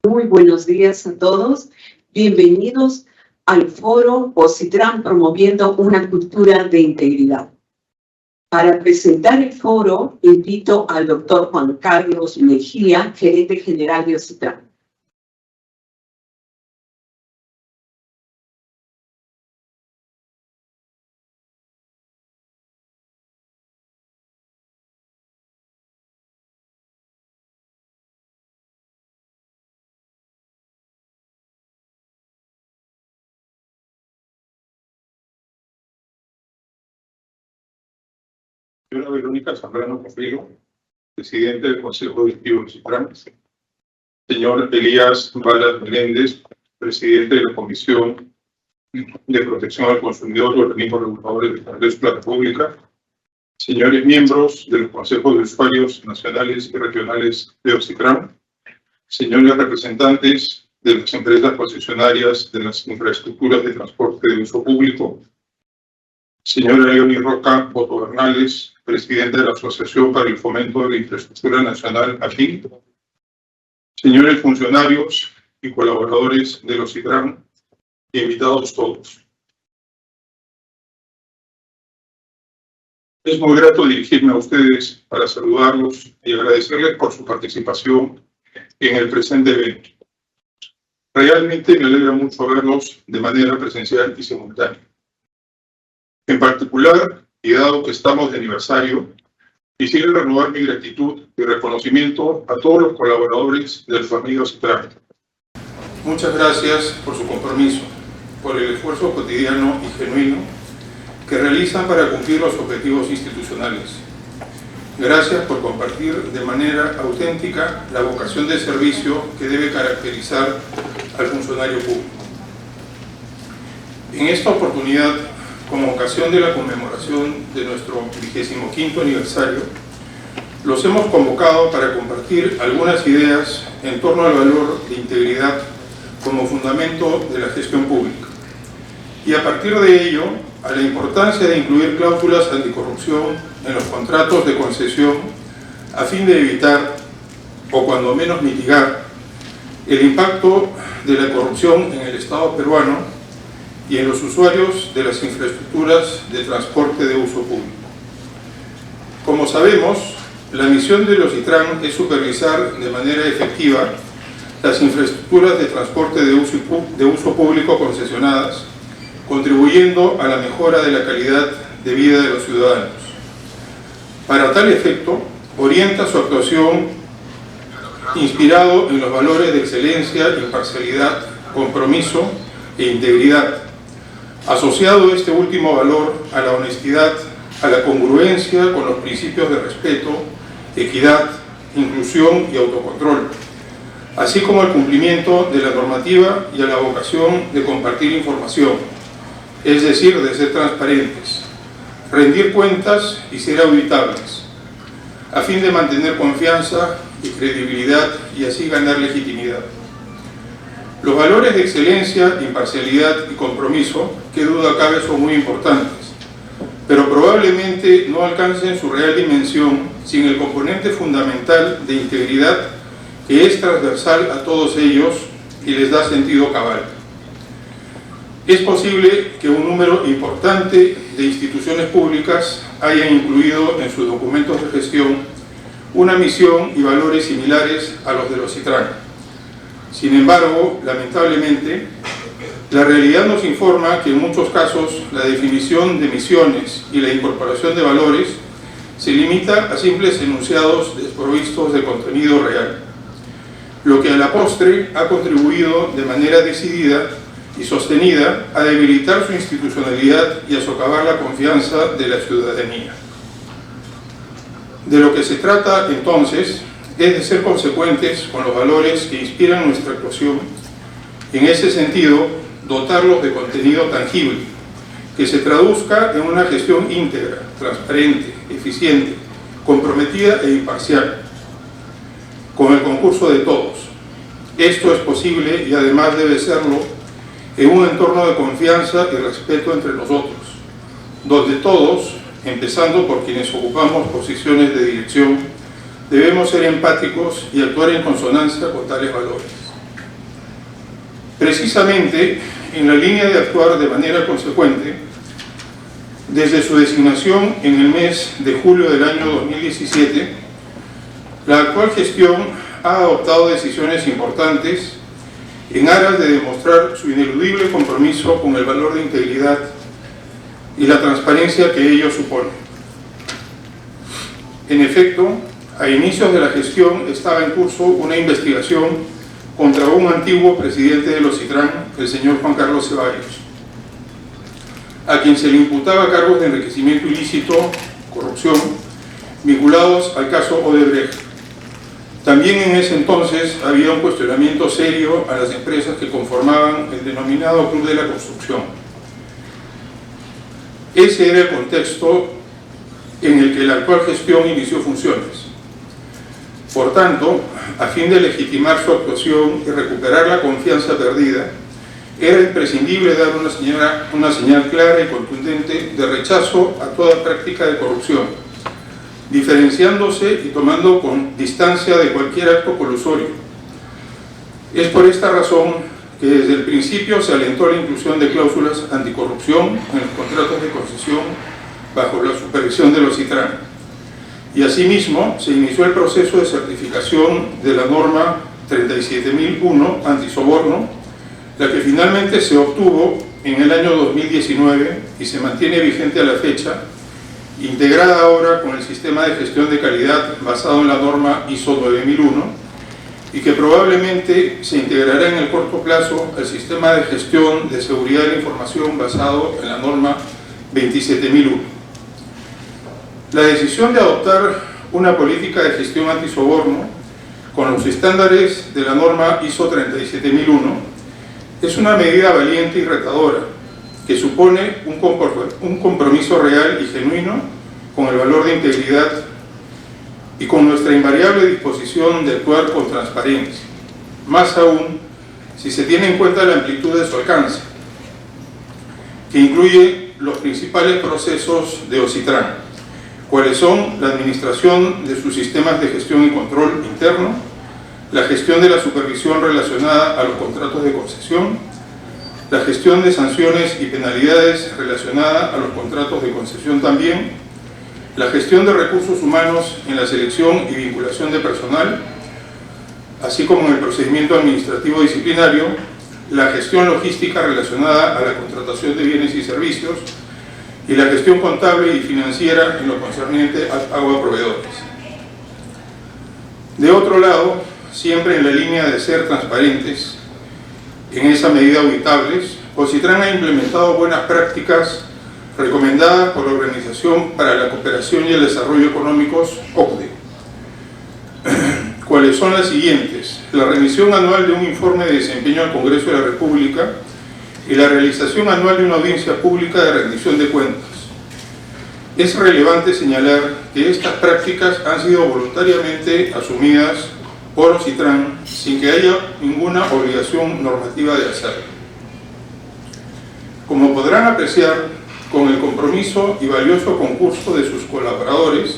Muy buenos días a todos. Bienvenidos al foro OCITRAN promoviendo una cultura de integridad. Para presentar el foro, invito al doctor Juan Carlos Mejía, gerente general de OCITRAN. Señora Verónica Zambrano Cofrilo, presidente del Consejo Directivo de OCITRAN. Señor Elías Balas Meléndez, presidente de la Comisión de Protección al Consumidor y Organismos Reguladores de la Red Pública. Señores miembros del Consejo de Usuarios Nacionales y Regionales de OCITRAN. Señores representantes de las empresas concesionarias de las infraestructuras de transporte de uso público. Señora Leonie Roca Boto Bernales, presidente de la Asociación para el Fomento de la Infraestructura Nacional, AFIN. Señores funcionarios y colaboradores de OCITRAN, invitados todos. Es muy grato dirigirme a ustedes para saludarlos y agradecerles por su participación en el presente evento. Realmente me alegra mucho verlos de manera presencial y simultánea. En particular, y dado que estamos de aniversario, quisiera renovar mi gratitud y reconocimiento a todos los colaboradores de la familia OCITRAN. Muchas gracias por su compromiso, por el esfuerzo cotidiano y genuino que realizan para cumplir los objetivos institucionales. Gracias por compartir de manera auténtica la vocación de servicio que debe caracterizar al funcionario público. En esta oportunidad, como ocasión de la conmemoración de nuestro 25º aniversario, los hemos convocado para compartir algunas ideas en torno al valor de integridad como fundamento de la gestión pública y a partir de ello a la importancia de incluir cláusulas anticorrupción en los contratos de concesión a fin de evitar, o cuando menos mitigar, el impacto de la corrupción en el Estado peruano y en los usuarios de las infraestructuras de transporte de uso público. Como sabemos, la misión de OCITRAN es supervisar de manera efectiva las infraestructuras de transporte de uso público concesionadas, contribuyendo a la mejora de la calidad de vida de los ciudadanos. Para tal efecto, orienta su actuación inspirado en los valores de excelencia, imparcialidad, compromiso e integridad, asociado este último valor a la honestidad, a la congruencia con los principios de respeto, equidad, inclusión y autocontrol, así como al cumplimiento de la normativa y a la vocación de compartir información, es decir, de ser transparentes, rendir cuentas y ser auditables, a fin de mantener confianza y credibilidad y así ganar legitimidad. Los valores de excelencia, imparcialidad y compromiso, qué duda cabe, son muy importantes, pero probablemente no alcancen su real dimensión sin el componente fundamental de integridad que es transversal a todos ellos y les da sentido cabal. Es posible que un número importante de instituciones públicas hayan incluido en sus documentos de gestión una misión y valores similares a los de OCITRAN. Sin embargo, lamentablemente, la realidad nos informa que en muchos casos la definición de misiones y la incorporación de valores se limita a simples enunciados desprovistos de contenido real, lo que a la postre ha contribuido de manera decidida y sostenida a debilitar su institucionalidad y a socavar la confianza de la ciudadanía. De lo que se trata, entonces, es de ser consecuentes con los valores que inspiran nuestra actuación. En ese sentido, dotarlos de contenido tangible, que se traduzca en una gestión íntegra, transparente, eficiente, comprometida e imparcial, con el concurso de todos. Esto es posible y además debe serlo en un entorno de confianza y respeto entre nosotros, donde todos, empezando por quienes ocupamos posiciones de dirección, debemos ser empáticos y actuar en consonancia con tales valores. Precisamente en la línea de actuar de manera consecuente, desde su designación en el mes de julio del año 2017, la actual gestión ha adoptado decisiones importantes en aras de demostrar su ineludible compromiso con el valor de integridad y la transparencia que ello supone. En efecto, a inicios de la gestión estaba en curso una investigación contra un antiguo presidente de los Citran, el señor Juan Carlos Ceballos, a quien se le imputaba cargos de enriquecimiento ilícito, corrupción, vinculados al caso Odebrecht. También en ese entonces había un cuestionamiento serio a las empresas que conformaban el denominado Club de la Construcción. Ese era el contexto en el que la actual gestión inició funciones. Por tanto, a fin de legitimar su actuación y recuperar la confianza perdida, era imprescindible dar una señal clara y contundente de rechazo a toda práctica de corrupción, diferenciándose y tomando con distancia de cualquier acto colusorio. Es por esta razón que desde el principio se alentó la inclusión de cláusulas anticorrupción en los contratos de concesión bajo la supervisión de los Citran. Y asimismo se inició el proceso de certificación de la norma 37.001 antisoborno, la que finalmente se obtuvo en el año 2019 y se mantiene vigente a la fecha, integrada ahora con el sistema de gestión de calidad basado en la norma ISO 9001 y que probablemente se integrará en el corto plazo al sistema de gestión de seguridad de la información basado en la norma 27.001. La decisión de adoptar una política de gestión antisoborno con los estándares de la norma ISO 37.001 es una medida valiente y retadora que supone un compromiso real y genuino con el valor de integridad y con nuestra invariable disposición de actuar con transparencia, más aún si se tiene en cuenta la amplitud de su alcance, que incluye los principales procesos de OCITRAN, cuáles son la administración de sus sistemas de gestión y control interno, la gestión de la supervisión relacionada a los contratos de concesión, la gestión de sanciones y penalidades relacionada a los contratos de concesión también, la gestión de recursos humanos en la selección y vinculación de personal, así como en el procedimiento administrativo disciplinario, la gestión logística relacionada a la contratación de bienes y servicios, y la gestión contable y financiera en lo concerniente al pago a proveedores. De otro lado, siempre en la línea de ser transparentes, en esa medida auditables, OCITRAN ha implementado buenas prácticas recomendadas por la Organización para la Cooperación y el Desarrollo Económicos, OCDE. ¿Cuáles son las siguientes? La remisión anual de un informe de desempeño al Congreso de la República y la realización anual de una audiencia pública de rendición de cuentas. Es relevante señalar que estas prácticas han sido voluntariamente asumidas por OCITRAN sin que haya ninguna obligación normativa de hacerlo. Como podrán apreciar, con el compromiso y valioso concurso de sus colaboradores,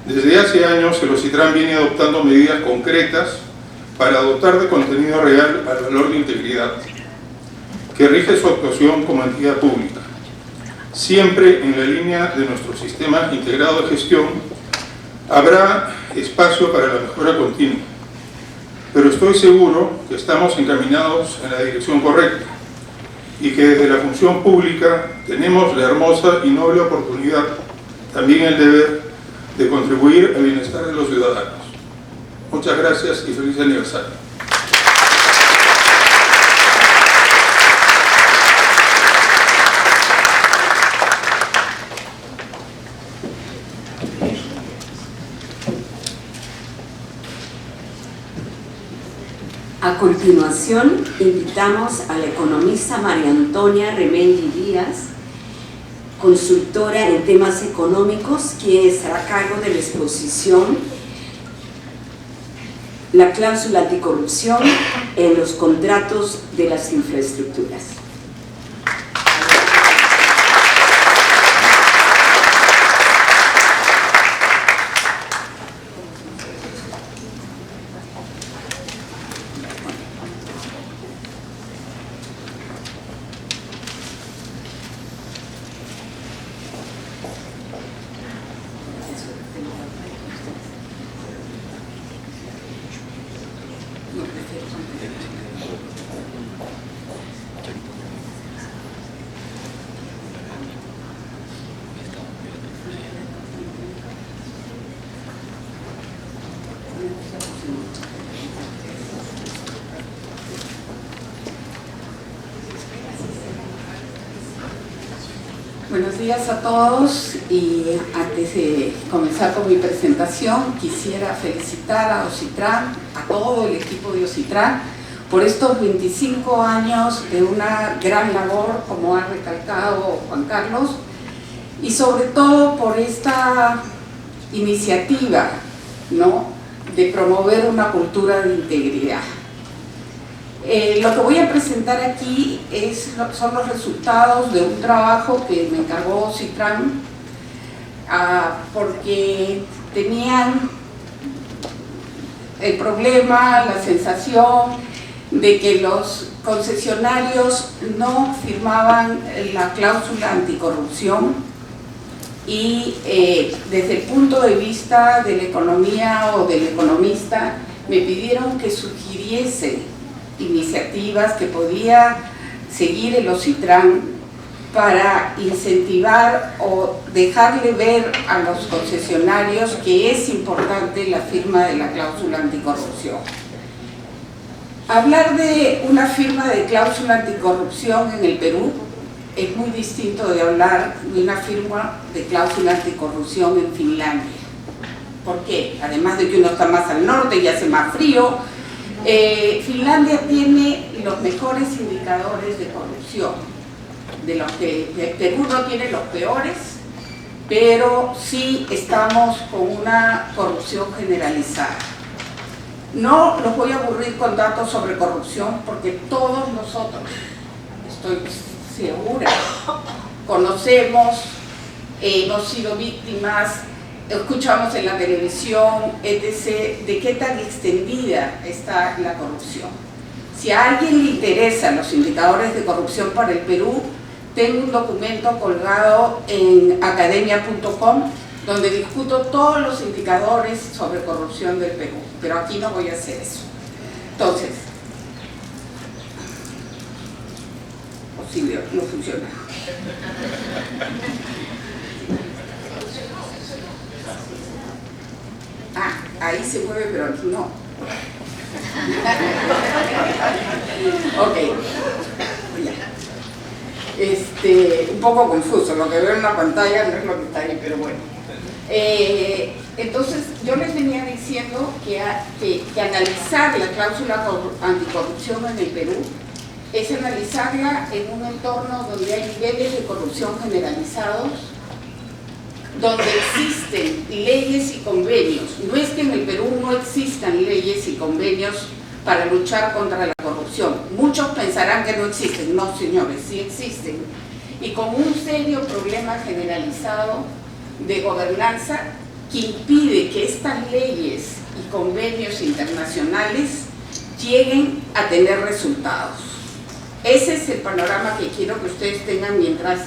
desde hace años el OCITRAN viene adoptando medidas concretas para dotar de contenido real al valor de integridad que rige su actuación como entidad pública, siempre en la línea de nuestro sistema integrado de gestión. Habrá espacio para la mejora continua, pero estoy seguro que estamos encaminados en la dirección correcta y que desde la función pública tenemos la hermosa y noble oportunidad, también el deber, de contribuir al bienestar de los ciudadanos. Muchas gracias y feliz aniversario. A continuación, invitamos a la economista María Antonia Remendi Díaz, consultora en temas económicos, quien estará a cargo de la exposición La cláusula anticorrupción en los contratos de las infraestructuras. Buenos días a todos, y antes de comenzar con mi presentación quisiera felicitar a OSITRAN, a todo el equipo de OSITRAN, por estos 25 años de una gran labor, como ha recalcado Juan Carlos, y sobre todo por esta iniciativa, ¿no?, de promover una cultura de integridad. Lo que voy a presentar aquí son los resultados de un trabajo que me encargó OSITRAN, porque tenían el problema, la sensación de que los concesionarios no firmaban la cláusula anticorrupción, y desde el punto de vista de la economía o del economista me pidieron que sugiriese iniciativas que podía seguir el OSITRAN para incentivar o dejarle ver a los concesionarios que es importante la firma de la cláusula anticorrupción. Hablar de una firma de cláusula anticorrupción en el Perú es muy distinto de hablar de una firma de cláusula anticorrupción en Finlandia. ¿Por qué? Además de que uno está más al norte y hace más frío, Finlandia tiene los mejores indicadores de corrupción, de los que Perú no tiene los peores, pero sí estamos con una corrupción generalizada. No los voy a aburrir con datos sobre corrupción, porque todos nosotros, estoy segura, conocemos, hemos sido víctimas, escuchamos en la televisión, etc., de qué tan extendida está la corrupción. Si a alguien le interesan los indicadores de corrupción para el Perú, tengo un documento colgado en academia.com donde discuto todos los indicadores sobre corrupción del Perú, pero aquí no voy a hacer eso. Entonces, posible, no funciona. Ahí se mueve, pero aquí no. Ok. Un poco confuso, lo que veo en la pantalla no es lo que está ahí, pero bueno. Entonces, yo les venía diciendo que analizar la cláusula anticorrupción en el Perú es analizarla en un entorno donde hay niveles de corrupción generalizados, donde existen leyes y convenios. No es que en el Perú no existan leyes y convenios para luchar contra la corrupción. Muchos pensarán que no existen. No, señores, sí existen. Y con un serio problema generalizado de gobernanza que impide que estas leyes y convenios internacionales lleguen a tener resultados. Ese es el panorama que quiero que ustedes tengan mientras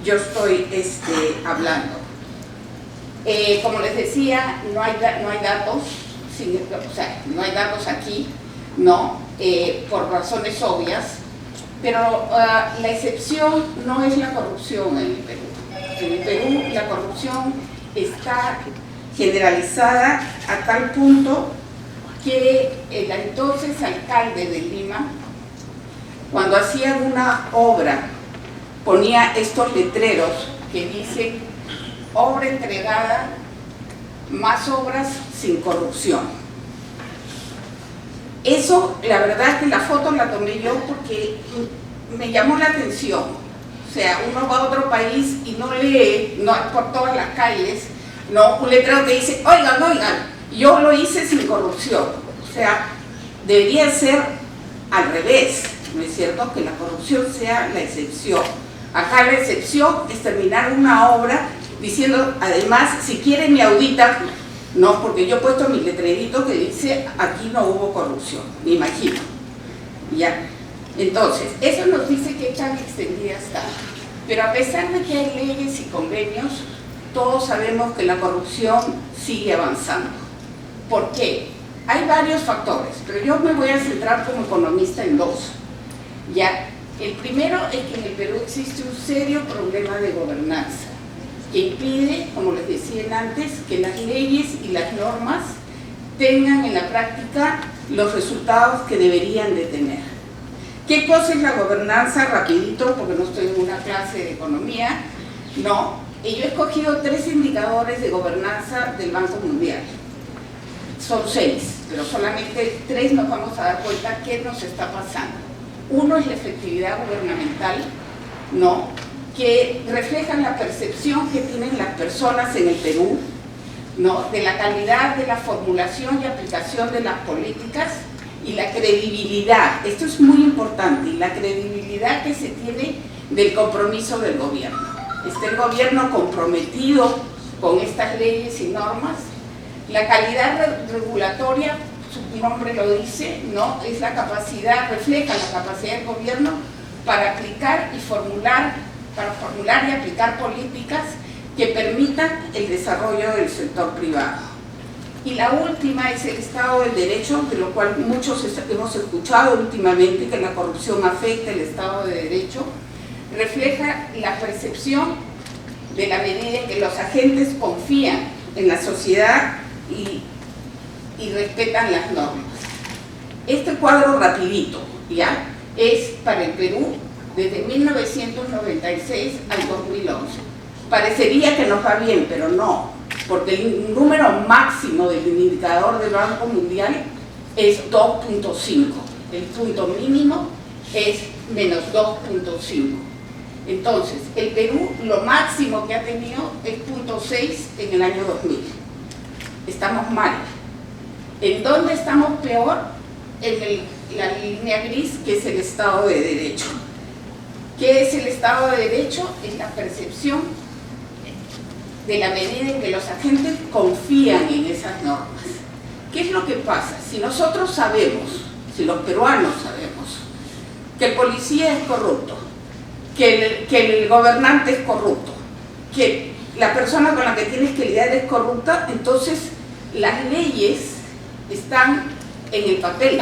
yo estoy hablando. Como les decía, no hay datos, no hay datos aquí, ¿no? Por razones obvias, pero la excepción no es la corrupción en el Perú. En el Perú la corrupción está generalizada a tal punto que el entonces alcalde de Lima, cuando hacía una obra, ponía estos letreros que dicen: obra entregada, más obras sin corrupción. Eso, la verdad que la foto la tomé yo porque me llamó la atención. O sea, uno va a otro país y no lee, no por todas las calles, no, un letrero que dice: oigan, yo lo hice sin corrupción. O sea, debería ser al revés, ¿no es cierto? Que la corrupción sea la excepción. Acá la excepción es terminar una obra diciendo, además, si quieren me auditan, no, porque yo he puesto mi letrerito que dice: aquí no hubo corrupción, me imagino. Ya. Entonces, eso nos dice que tan extendida está. Pero a pesar de que hay leyes y convenios, todos sabemos que la corrupción sigue avanzando. ¿Por qué? hay varios factores, pero yo me voy a centrar como economista en dos. ¿Ya? El primero es que en el Perú existe un serio problema de gobernanza que impide, como les decía antes, que las leyes y las normas tengan en la práctica los resultados que deberían de tener. ¿Qué cosa es la gobernanza? Rapidito, porque no estoy en una clase de economía, no. Y yo he escogido 3 indicadores de gobernanza del Banco Mundial. Son 6, pero solamente 3 nos vamos a dar cuenta qué nos está pasando. Uno es la efectividad gubernamental, ¿no?, que refleja la percepción que tienen las personas en el Perú, ¿no?, de la calidad de la formulación y aplicación de las políticas y la credibilidad. Esto es muy importante, la credibilidad que se tiene del compromiso del gobierno. Está el gobierno comprometido con estas leyes y normas. La calidad regulatoria, su nombre lo dice, ¿no?, es la capacidad, refleja la capacidad del gobierno para aplicar y formular y aplicar políticas que permitan el desarrollo del sector privado. Y la última es el Estado del Derecho, de lo cual muchos hemos escuchado últimamente, que la corrupción afecta el Estado de Derecho. Refleja la percepción de la medida en que los agentes confían en la sociedad y respetan las normas. Este cuadro rapidito, ¿ya?, es para el Perú desde 1996 al 2011. Parecería que nos va bien, pero no, porque el número máximo del indicador del Banco Mundial es 2.5. El punto mínimo es menos 2.5. Entonces, el Perú lo máximo que ha tenido es 0.6 en el año 2000. Estamos mal. ¿En dónde estamos peor? En la línea gris, que es el Estado de Derecho. ¿Qué es el Estado de Derecho? Es la percepción de la medida en que los agentes confían en esas normas. ¿Qué es lo que pasa? Si nosotros sabemos, si los peruanos sabemos, que el policía es corrupto, que el gobernante es corrupto, que la persona con la que tienes que lidiar es corrupta, entonces las leyes están en el papel,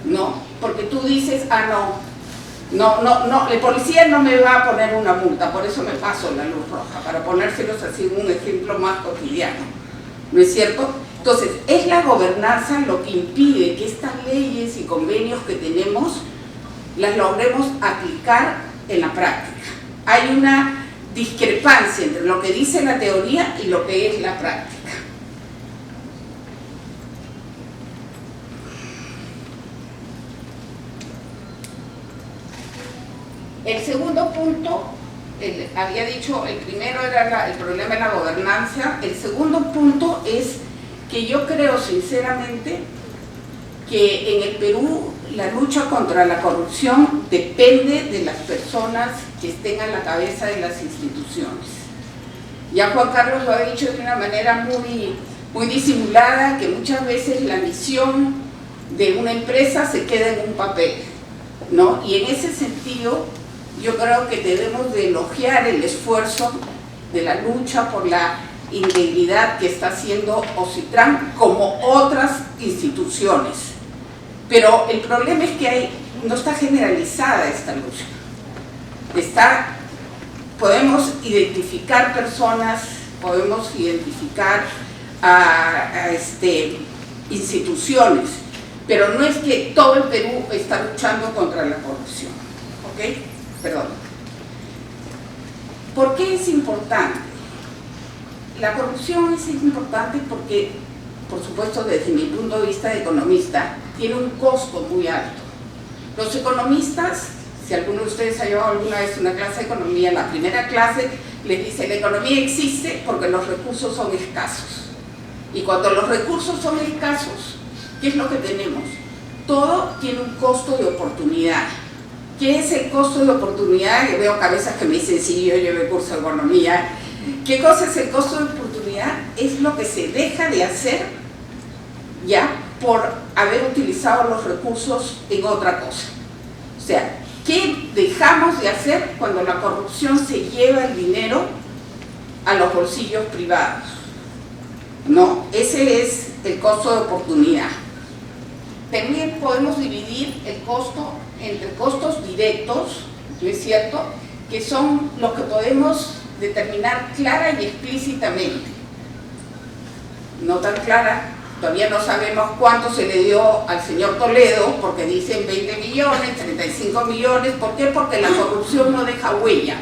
¿no? Porque tú dices, no, el policía no me va a poner una multa, por eso me paso la luz roja, para ponérselos así en un ejemplo más cotidiano, ¿no es cierto? Entonces, es la gobernanza lo que impide que estas leyes y convenios que tenemos las logremos aplicar en la práctica. Hay una discrepancia entre lo que dice la teoría y lo que es la práctica. El segundo punto, había dicho, el primero era el problema de la gobernanza. El segundo punto es que yo creo sinceramente que en el Perú la lucha contra la corrupción depende de las personas que estén a la cabeza de las instituciones. Ya Juan Carlos lo ha dicho de una manera muy disimulada, que muchas veces la misión de una empresa se queda en un papel, ¿no? Y en ese sentido yo creo que debemos de elogiar el esfuerzo de la lucha por la integridad que está haciendo OCITRAN como otras instituciones. Pero el problema es que no está generalizada esta lucha. Podemos identificar personas, podemos identificar instituciones, pero no es que todo el Perú está luchando contra la corrupción. ¿Ok? Perdón. ¿Por qué es importante? La corrupción es importante porque, por supuesto, desde mi punto de vista de economista, tiene un costo muy alto. Los economistas, si alguno de ustedes ha llevado alguna vez una clase de economía, en la primera clase les dice, la economía existe porque los recursos son escasos. Y cuando los recursos son escasos, ¿qué es lo que tenemos? Todo tiene un costo de oportunidad. ¿Qué es el costo de oportunidad? Yo veo cabezas que me dicen, sí, yo llevé curso de economía. ¿Qué cosa es el costo de oportunidad? Es lo que se deja de hacer ya por haber utilizado los recursos en otra cosa. O sea, ¿qué dejamos de hacer cuando la corrupción se lleva el dinero a los bolsillos privados? No, ese es el costo de oportunidad. También podemos dividir el costo entre costos directos, ¿no es cierto?, que son los que podemos determinar clara y explícitamente. No tan clara, todavía no sabemos cuánto se le dio al señor Toledo, porque dicen 20 millones, 35 millones. ¿Por qué? Porque la corrupción no deja huella.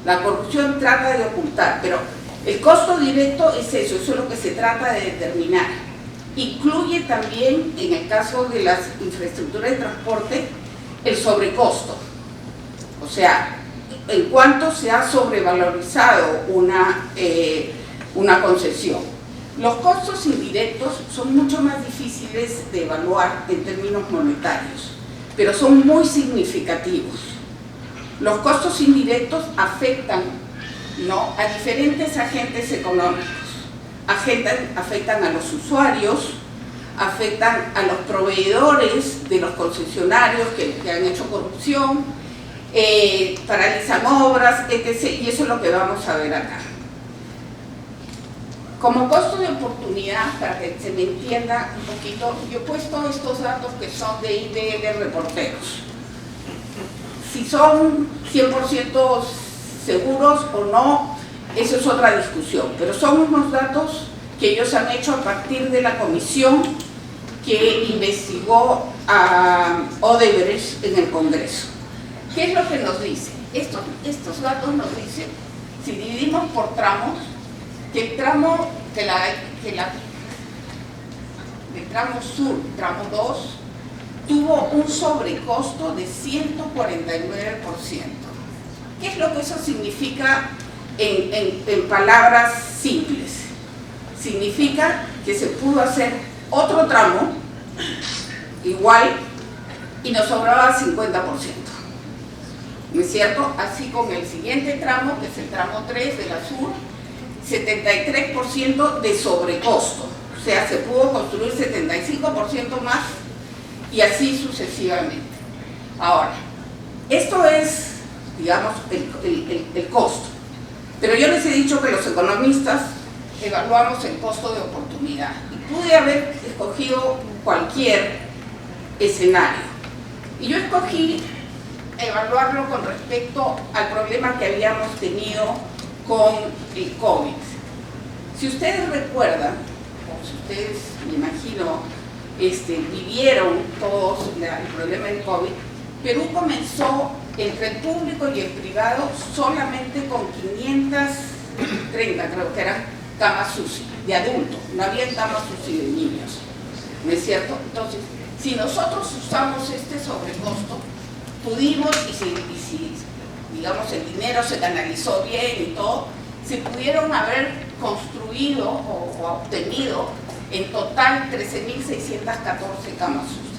La corrupción trata de ocultar, pero el costo directo es eso es lo que se trata de determinar. Incluye también, en el caso de las infraestructuras de transporte, el sobrecosto. O sea, en cuánto se ha sobrevalorizado una concesión. Los costos indirectos son mucho más difíciles de evaluar en términos monetarios, pero son muy significativos. Los costos indirectos afectan, ¿no?, a diferentes agentes económicos. Afectan a los usuarios, afectan a los proveedores de los concesionarios que han hecho corrupción, paralizan obras, etc. Y eso es lo que vamos a ver acá. Como costo de oportunidad, para que se me entienda un poquito, yo he puesto estos datos que son de IDL Reporteros. Si son 100% seguros o no, eso es otra discusión, pero son unos datos que ellos han hecho a partir de la comisión que investigó a Odebrecht en el Congreso. ¿Qué es lo que nos dice? Estos datos nos dicen, si dividimos por tramos, que el tramo, el tramo sur, tramo 2, tuvo un sobrecosto de 149%. ¿Qué es lo que eso significa en palabras simples? Significa que se pudo hacer otro tramo igual y nos sobraba 50%. ¿No es cierto? Así con el siguiente tramo, que es el tramo 3 de la sur, 73% de sobrecosto. O sea, se pudo construir 75% más y así sucesivamente. Ahora, esto es, digamos, el costo. Pero yo les he dicho que los economistas evaluamos el costo de oportunidad. Y pude haber escogido cualquier escenario. Y yo escogí evaluarlo con respecto al problema que habíamos tenido con el COVID. Si ustedes recuerdan, o si ustedes, me imagino, vivieron todos el problema del COVID, Perú comenzó entre el público y el privado solamente con 530, creo que eran camas UCI de adultos, no había camas UCI de niños, ¿no es cierto? Entonces, si nosotros usamos este sobrecosto, pudimos, y si digamos el dinero se canalizó bien y todo, se pudieron haber construido o obtenido en total 13.614 camas UCI.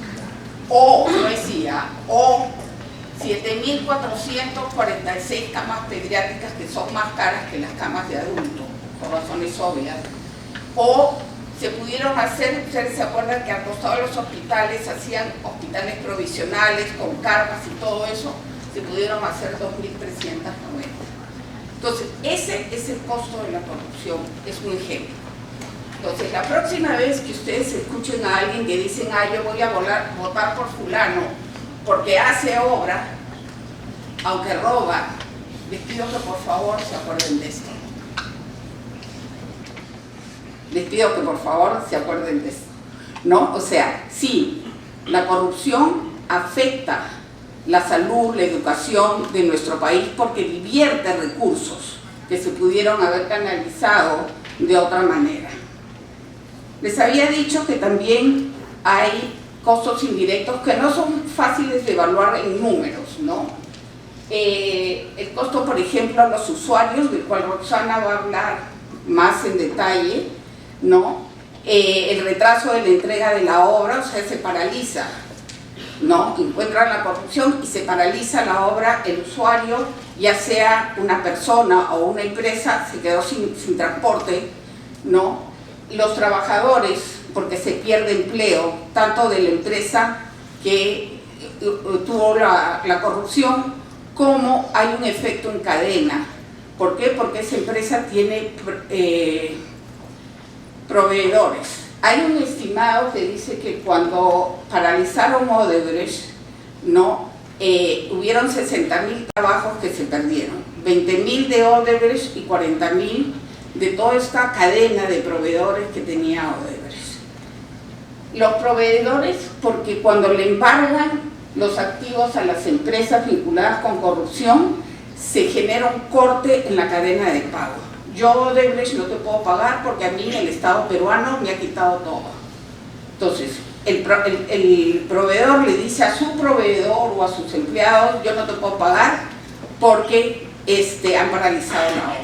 O, no decía, o 7.446 camas pediátricas, que son más caras que las camas de adultos, por razones obvias. O se pudieron hacer, ustedes se acuerdan que al costado de los hospitales hacían hospitales provisionales con carpas y todo eso, se pudieron hacer 2.390. Entonces, ese es el costo de la corrupción, es un ejemplo. Entonces, la próxima vez que ustedes escuchen a alguien que dicen, yo voy a votar por fulano porque hace obra, aunque roba, les pido que por favor se acuerden de esto. Les pido que por favor se acuerden de esto, ¿no? O sea, sí, la corrupción afecta la salud, la educación de nuestro país porque divierte recursos que se pudieron haber canalizado de otra manera. Les había dicho que también hay costos indirectos que no son fáciles de evaluar en números, ¿no? El costo, por ejemplo, a los usuarios, del cual Roxana va a hablar más en detalle, ¿no? El retraso de la entrega de la obra, o sea, se paraliza, ¿no? Encuentran la corrupción y se paraliza la obra, el usuario, ya sea una persona o una empresa, se quedó sin transporte, ¿no? Los trabajadores, porque se pierde empleo, tanto de la empresa que tuvo la corrupción, como hay un efecto en cadena. ¿Por qué? Porque esa empresa tiene proveedores, Hay un estimado que dice que cuando paralizaron Odebrecht, ¿no? Hubieron 60.000 trabajos que se perdieron, 20.000 de Odebrecht y 40.000 de toda esta cadena de proveedores que tenía Odebrecht. Los proveedores, porque cuando le embargan los activos a las empresas vinculadas con corrupción, se genera un corte en la cadena de pago. Yo, Odebrecht, no te puedo pagar porque a mí el Estado peruano me ha quitado todo. Entonces, el proveedor le dice a su proveedor o a sus empleados: yo no te puedo pagar porque han paralizado la obra.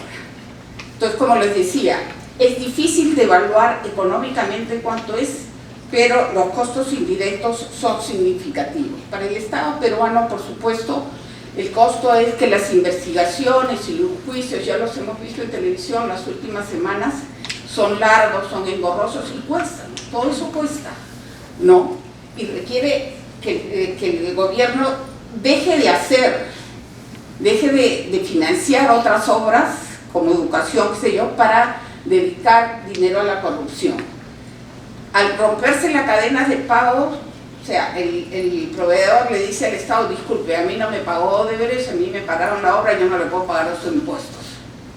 Entonces, como les decía, es difícil de evaluar económicamente cuánto es, pero los costos indirectos son significativos. Para el Estado peruano, por supuesto, el costo es que las investigaciones y los juicios, ya los hemos visto en televisión las últimas semanas, son largos, son engorrosos y cuestan. Todo eso cuesta, ¿no? Y requiere que el gobierno deje de financiar otras obras, como educación, qué sé yo, para dedicar dinero a la corrupción. Al romperse la cadena de pago, o sea, el proveedor le dice al Estado: disculpe, a mí no me pagó Odebrecht, a mí me pagaron la obra, yo no le puedo pagar los impuestos.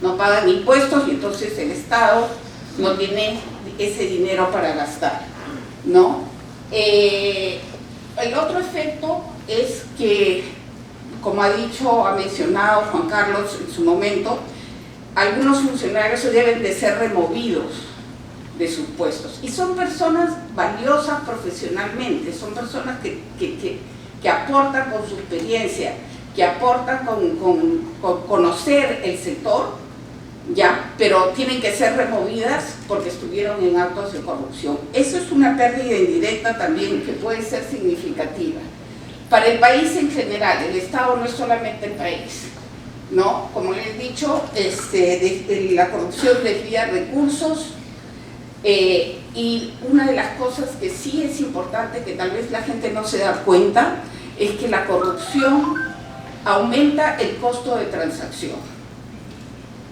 No pagan impuestos y entonces el Estado no tiene ese dinero para gastar, ¿no? El otro efecto es que, como ha mencionado Juan Carlos en su momento, algunos funcionarios deben de ser removidos de sus puestos. Y son personas valiosas profesionalmente, son personas que aportan con su experiencia, que aportan con conocer el sector, ya, pero tienen que ser removidas porque estuvieron en actos de corrupción. Eso es una pérdida indirecta también que puede ser significativa. Para el país en general, el Estado no es solamente el país, ¿no? Como les he dicho, la corrupción desvía recursos, y una de las cosas que sí es importante, que tal vez la gente no se da cuenta, es que la corrupción aumenta el costo de transacción.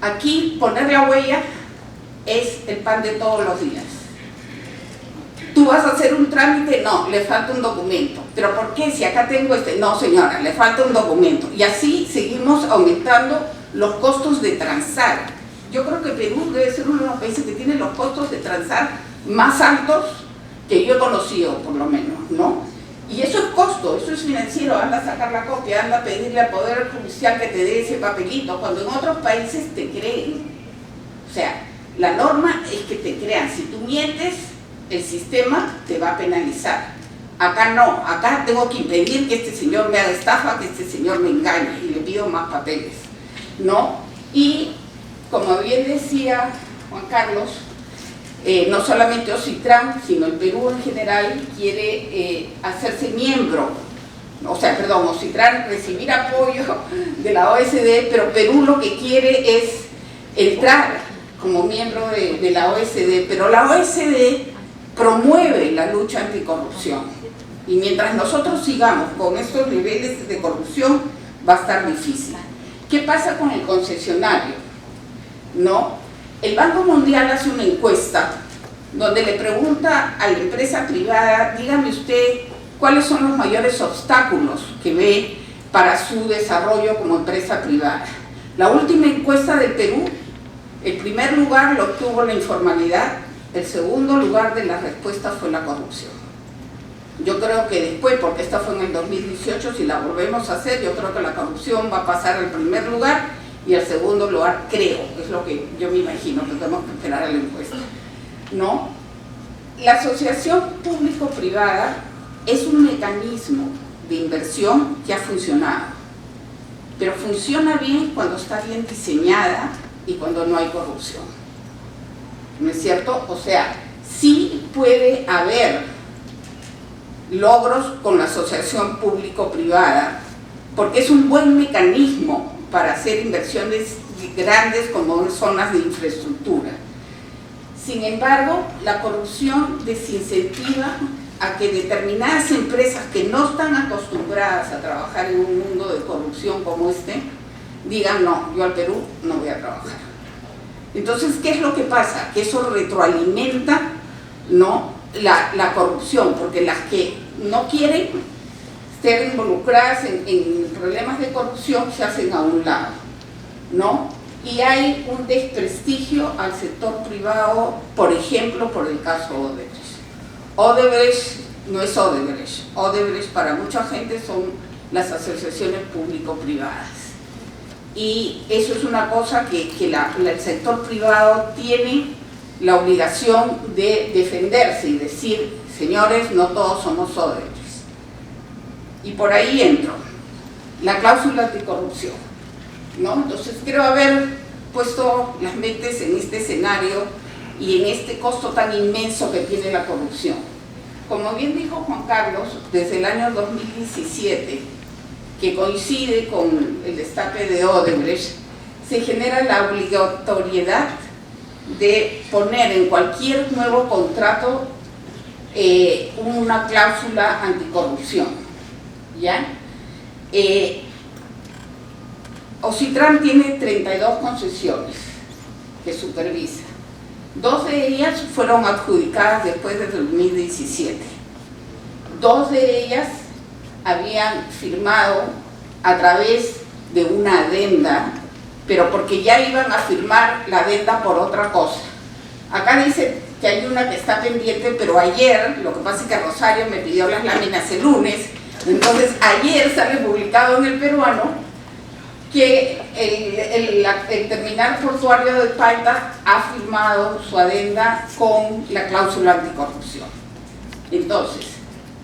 Aquí poner la huella es el pan de todos los días. ¿Tú vas a hacer un trámite? No, le falta un documento. ¿Pero por qué? Si acá tengo no señora, le falta un documento. Y así seguimos aumentando los costos de transar. Yo creo que Perú debe ser uno de los países que tiene los costos de transar más altos que yo he conocido, por lo menos, ¿no? Y eso es costo, eso es financiero. Anda a sacar la copia, anda a pedirle al Poder Judicial que te dé ese papelito, cuando en otros países te creen. O sea, la norma es que te crean. Si tú mientes, el sistema te va a penalizar. Acá no, acá tengo que impedir que este señor me haga estafa, que este señor me engañe, y le pido más papeles, ¿no? Y como bien decía Juan Carlos, no solamente OCITRAN, sino el Perú en general quiere hacerse miembro, OCITRAN recibir apoyo de la OSD, pero Perú lo que quiere es entrar como miembro de la OSD, pero la OSD promueve la lucha anticorrupción, y mientras nosotros sigamos con estos niveles de corrupción va a estar difícil. ¿Qué pasa con el concesionario? ¿No? El Banco Mundial hace una encuesta donde le pregunta a la empresa privada: dígame usted cuáles son los mayores obstáculos que ve para su desarrollo como empresa privada. La última encuesta del Perú, el primer lugar lo obtuvo la informalidad, el segundo lugar de las respuestas fue la corrupción. Yo creo que después, porque esta fue en el 2018, si la volvemos a hacer, yo creo que la corrupción va a pasar al primer lugar y al segundo lugar, creo, es lo que yo me imagino, que tenemos que esperar a la encuesta, ¿no? La asociación público-privada es un mecanismo de inversión que ha funcionado, pero funciona bien cuando está bien diseñada y cuando no hay corrupción, ¿no es cierto? O sea, sí puede haber logros con la asociación público-privada, porque es un buen mecanismo para hacer inversiones grandes como zonas de infraestructura. Sin embargo, la corrupción desincentiva a que determinadas empresas que no están acostumbradas a trabajar en un mundo de corrupción como digan: no, yo al Perú no voy a trabajar. Entonces, ¿qué es lo que pasa? Que eso retroalimenta ¿no? La corrupción, porque las que no quieren ser involucradas en problemas de corrupción se hacen a un lado, ¿no? Y hay un desprestigio al sector privado, por ejemplo, por el caso Odebrecht. Odebrecht no es Odebrecht. Odebrecht para mucha gente son las asociaciones público-privadas. Y eso es una cosa que el sector privado tiene la obligación de defenderse y decir, señores, no todos somos Odebrecht. Y por ahí entro, la cláusula anticorrupción, ¿no? Entonces creo haber puesto las mentes en este escenario y en este costo tan inmenso que tiene la corrupción. Como bien dijo Juan Carlos, desde el año 2017, que coincide con el destape de Odebrecht, se genera la obligatoriedad de poner en cualquier nuevo contrato una cláusula anticorrupción, ¿ya? Ocitran tiene 32 concesiones que supervisa. 2 de ellas fueron adjudicadas después de 2017. 2 de ellas habían firmado a través de una adenda, pero porque ya iban a firmar la adenda por otra cosa. Acá dice que hay una que está pendiente, pero ayer, lo que pasa es que Rosario me pidió las láminas el lunes, entonces ayer sale publicado en El Peruano que el terminal portuario de Paita ha firmado su adenda con la cláusula anticorrupción. Entonces,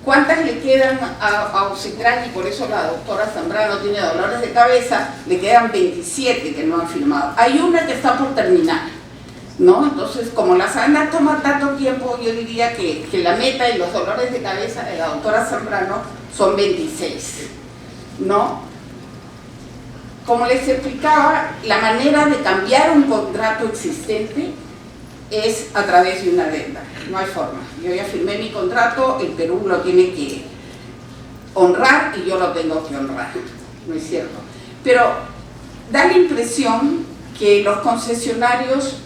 ¿cuántas le quedan a Ocitran? Y por eso la doctora Zambrano tiene dolores de cabeza, le quedan 27 que no han firmado. Hay una que está por terminar, ¿no? Entonces, como las adendas toman tanto tiempo, yo diría que la meta y los dolores de cabeza de la doctora Zambrano son 26, ¿no? Como les explicaba, la manera de cambiar un contrato existente es a través de una adenda, no hay forma. Yo ya firmé mi contrato, el Perú lo tiene que honrar y yo lo tengo que honrar, ¿no es cierto? Pero da la impresión que los concesionarios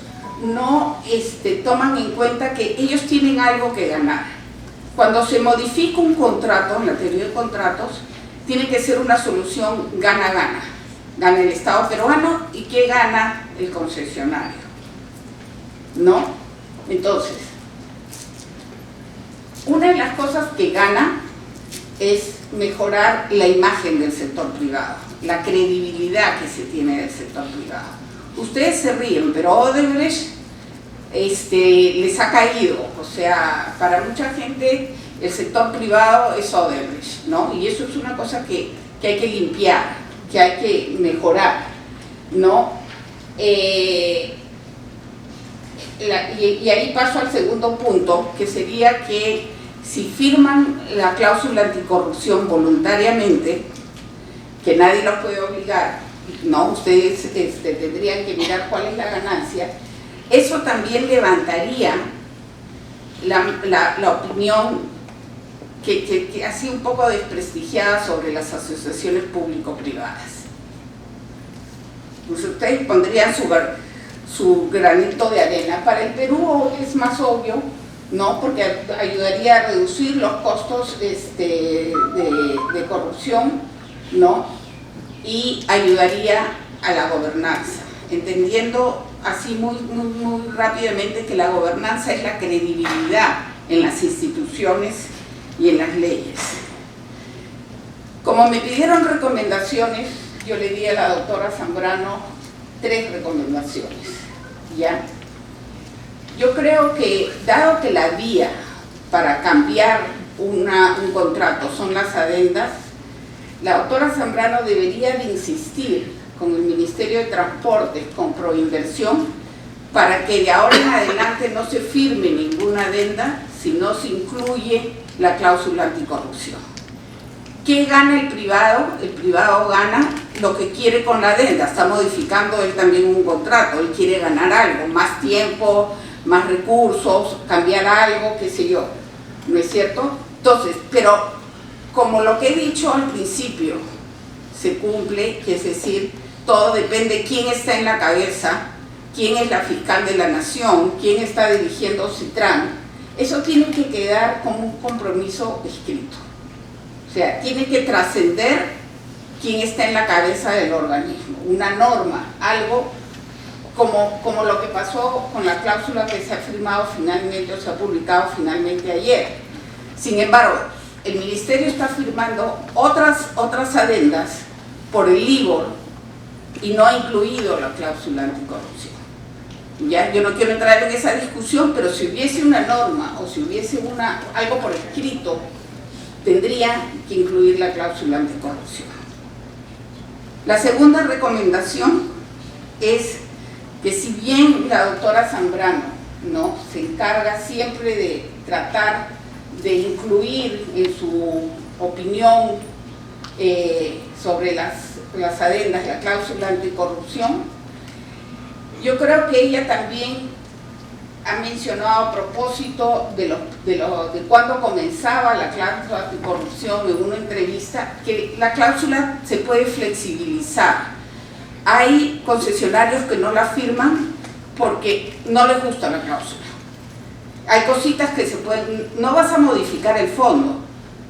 no toman en cuenta que ellos tienen algo que ganar. Cuando se modifica un contrato, en la teoría de contratos, tiene que ser una solución gana-gana. Gana el Estado peruano y ¿qué gana el concesionario? ¿No? Entonces, una de las cosas que gana es mejorar la imagen del sector privado, la credibilidad que se tiene del sector privado. Ustedes se ríen, pero Odebrecht les ha caído, o sea, para mucha gente el sector privado es Odebrecht, ¿no? Y eso es una cosa que hay que limpiar, que hay que mejorar, ¿no? Y ahí paso al segundo punto, que sería que si firman la cláusula anticorrupción voluntariamente, que nadie los puede obligar, ¿no? Ustedes tendrían que mirar cuál es la ganancia, eso también levantaría la opinión que ha sido un poco desprestigiada sobre las asociaciones público-privadas. Pues ustedes pondrían su granito de arena. Para el Perú es más obvio, ¿no? Porque ayudaría a reducir los costos de corrupción, ¿no? Y ayudaría a la gobernanza, entendiendo así muy rápidamente que la gobernanza es la credibilidad en las instituciones y en las leyes. Como me pidieron recomendaciones, yo le di a la doctora Zambrano 3 recomendaciones, ¿ya? Yo creo que, dado que la vía para cambiar un contrato son las adendas, la doctora Zambrano debería de insistir con el Ministerio de Transportes, con Proinversión, para que de ahora en adelante no se firme ninguna adenda si no se incluye la cláusula anticorrupción. ¿Qué gana el privado? El privado gana lo que quiere con la adenda. Está modificando él también un contrato, él quiere ganar algo, más tiempo, más recursos, cambiar algo, qué sé yo, ¿no es cierto? Entonces, pero como lo que he dicho al principio se cumple, que es decir, todo depende de quién está en la cabeza, quién es la fiscal de la nación, quién está dirigiendo Ocitran, Eso tiene que quedar como un compromiso escrito. O sea, tiene que trascender quién está en la cabeza del organismo, una norma, algo como lo que pasó con la cláusula que se ha firmado finalmente o se ha publicado finalmente ayer. Sin embargo, el Ministerio está firmando otras adendas por el LIBOR y no ha incluido la cláusula anticorrupción. Ya, yo no quiero entrar en esa discusión, pero si hubiese una norma o si hubiese algo por escrito, tendría que incluir la cláusula anticorrupción. La segunda recomendación es que si bien la doctora Zambrano, ¿no?, se encarga siempre de tratar de incluir en su opinión sobre las adendas la cláusula anticorrupción, yo creo que ella también ha mencionado a propósito de cuando comenzaba la cláusula anticorrupción en una entrevista, que la cláusula se puede flexibilizar. Hay concesionarios que no la firman porque no les gusta la cláusula. Hay cositas que se pueden, no vas a modificar el fondo,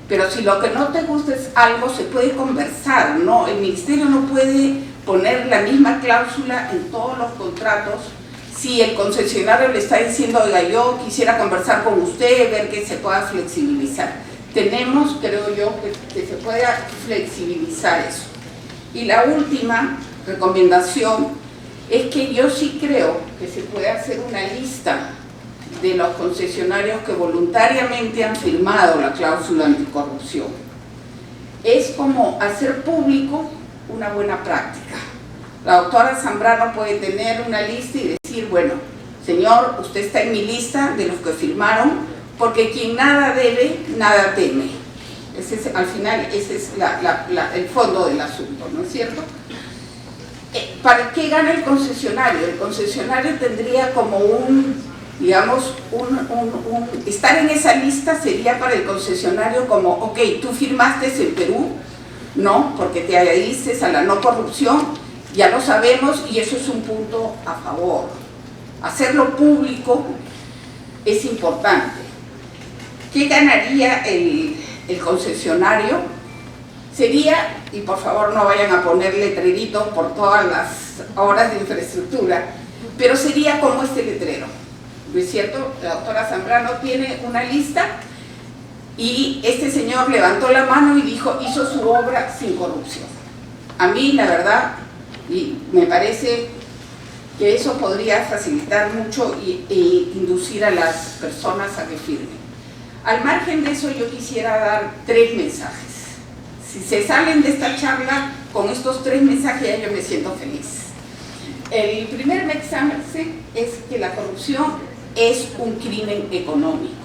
pero si lo que no te gusta es algo, se puede conversar, ¿no? El Ministerio no puede poner la misma cláusula en todos los contratos. Si el concesionario le está diciendo, oiga, yo quisiera conversar con usted, ver que se pueda flexibilizar. Tenemos, creo yo, que se pueda flexibilizar eso. Y la última recomendación es que yo sí creo que se puede hacer una lista de los concesionarios que voluntariamente han firmado la cláusula anticorrupción. Es como hacer público una buena práctica. La doctora Zambrano puede tener una lista y decir, bueno, señor, usted está en mi lista de los que firmaron, porque quien nada debe, nada teme. Al final, ese es el fondo del asunto, ¿no es cierto? ¿Para qué gana el concesionario? El concesionario tendría como digamos, estar en esa lista sería para el concesionario como, ok, tú firmaste en Perú, ¿no?, porque te adhiriste a la no corrupción, ya lo sabemos y eso es un punto a favor. Hacerlo público es importante. ¿Qué ganaría el concesionario? Sería, y por favor no vayan a poner letreritos por todas las obras de infraestructura, pero sería como este letrero, ¿no es cierto? La doctora Zambrano tiene una lista y este señor levantó la mano y dijo, hizo su obra sin corrupción. A mí, la verdad, y me parece que eso podría facilitar mucho e inducir a las personas a que firmen. Al margen de eso, yo quisiera dar 3 mensajes. Si se salen de esta charla con estos 3 mensajes, ya yo me siento feliz. El primer mensaje es que la corrupción es un crimen económico.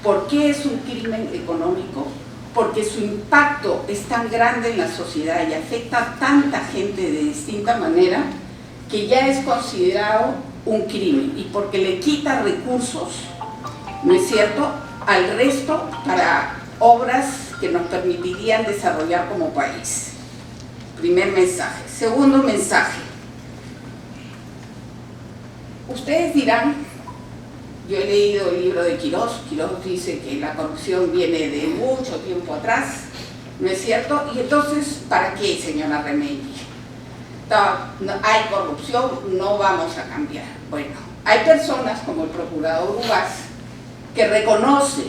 ¿Por qué es un crimen económico? Porque su impacto es tan grande en la sociedad y afecta a tanta gente de distinta manera que ya es considerado un crimen, y porque le quita recursos, ¿no es cierto?, al resto para obras que nos permitirían desarrollar como país. Primer mensaje. Segundo mensaje. Ustedes dirán, yo he leído el libro de Quirós. Quirós dice que la corrupción viene de mucho tiempo atrás, ¿no es cierto? Y entonces, ¿para qué, señora Remendi? Hay corrupción, no vamos a cambiar. Bueno, hay personas como el procurador Ubas que reconoce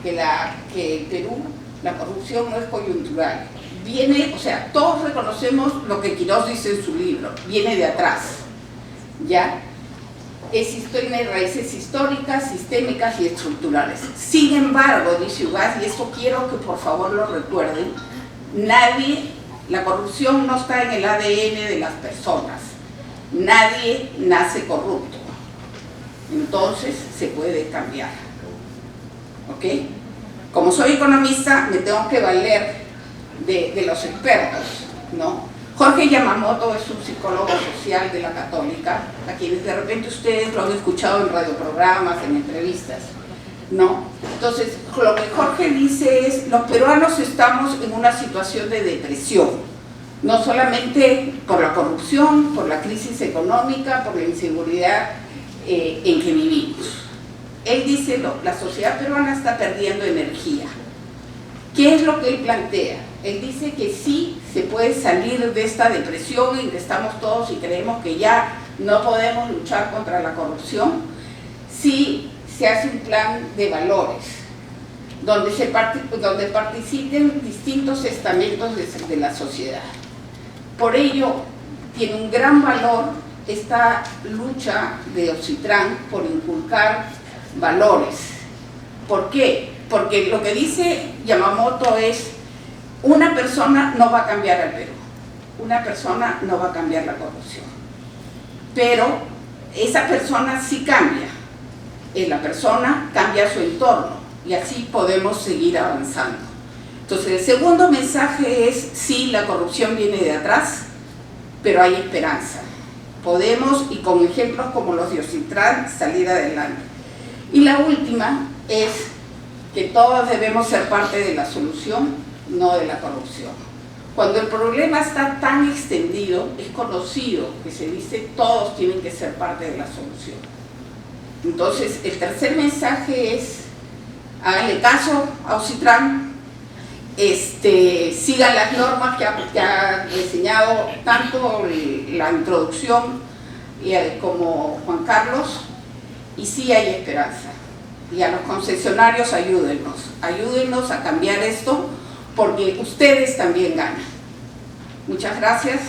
que en Perú la corrupción no es coyuntural. Viene, o sea, todos reconocemos lo que Quirós dice en su libro, viene de atrás, ¿ya? Tiene raíces históricas, sistémicas y estructurales. Sin embargo, dice Ubas, y esto quiero que por favor lo recuerden, la corrupción no está en el ADN de las personas. Nadie nace corrupto. Entonces se puede cambiar. ¿Ok? Como soy economista, me tengo que valer de los expertos, ¿no? Jorge Yamamoto es un psicólogo social de la Católica, a quienes de repente ustedes lo han escuchado en radioprogramas, en entrevistas, ¿no? Entonces, lo que Jorge dice es, los peruanos estamos en una situación de depresión, no solamente por la corrupción, por la crisis económica, por la inseguridad en que vivimos. Él dice, la sociedad peruana está perdiendo energía. ¿Qué es lo que él plantea? Él dice que sí se puede salir de esta depresión en que estamos todos y creemos que ya no podemos luchar contra la corrupción si se hace un plan de valores donde participen distintos estamentos de la sociedad. Por ello, tiene un gran valor esta lucha de Ocitrán por inculcar valores. ¿Por qué? Porque lo que dice Yamamoto es: una persona no va a cambiar al Perú, una persona no va a cambiar la corrupción, pero esa persona sí cambia, la persona cambia su entorno y así podemos seguir avanzando. Entonces, el segundo mensaje es: sí, la corrupción viene de atrás, pero hay esperanza. Podemos, y con ejemplos como los de Ocitrán, salir adelante. Y la última es que todos debemos ser parte de la solución, no de la corrupción. Cuando el problema está tan extendido, es conocido que se dice todos tienen que ser parte de la solución. Entonces, el tercer mensaje es: háganle caso a Ocitrán, sigan las normas que ha diseñado tanto la introducción como Juan Carlos, y sí hay esperanza. Y a los concesionarios, ayúdennos a cambiar esto, porque ustedes también ganan. Muchas gracias.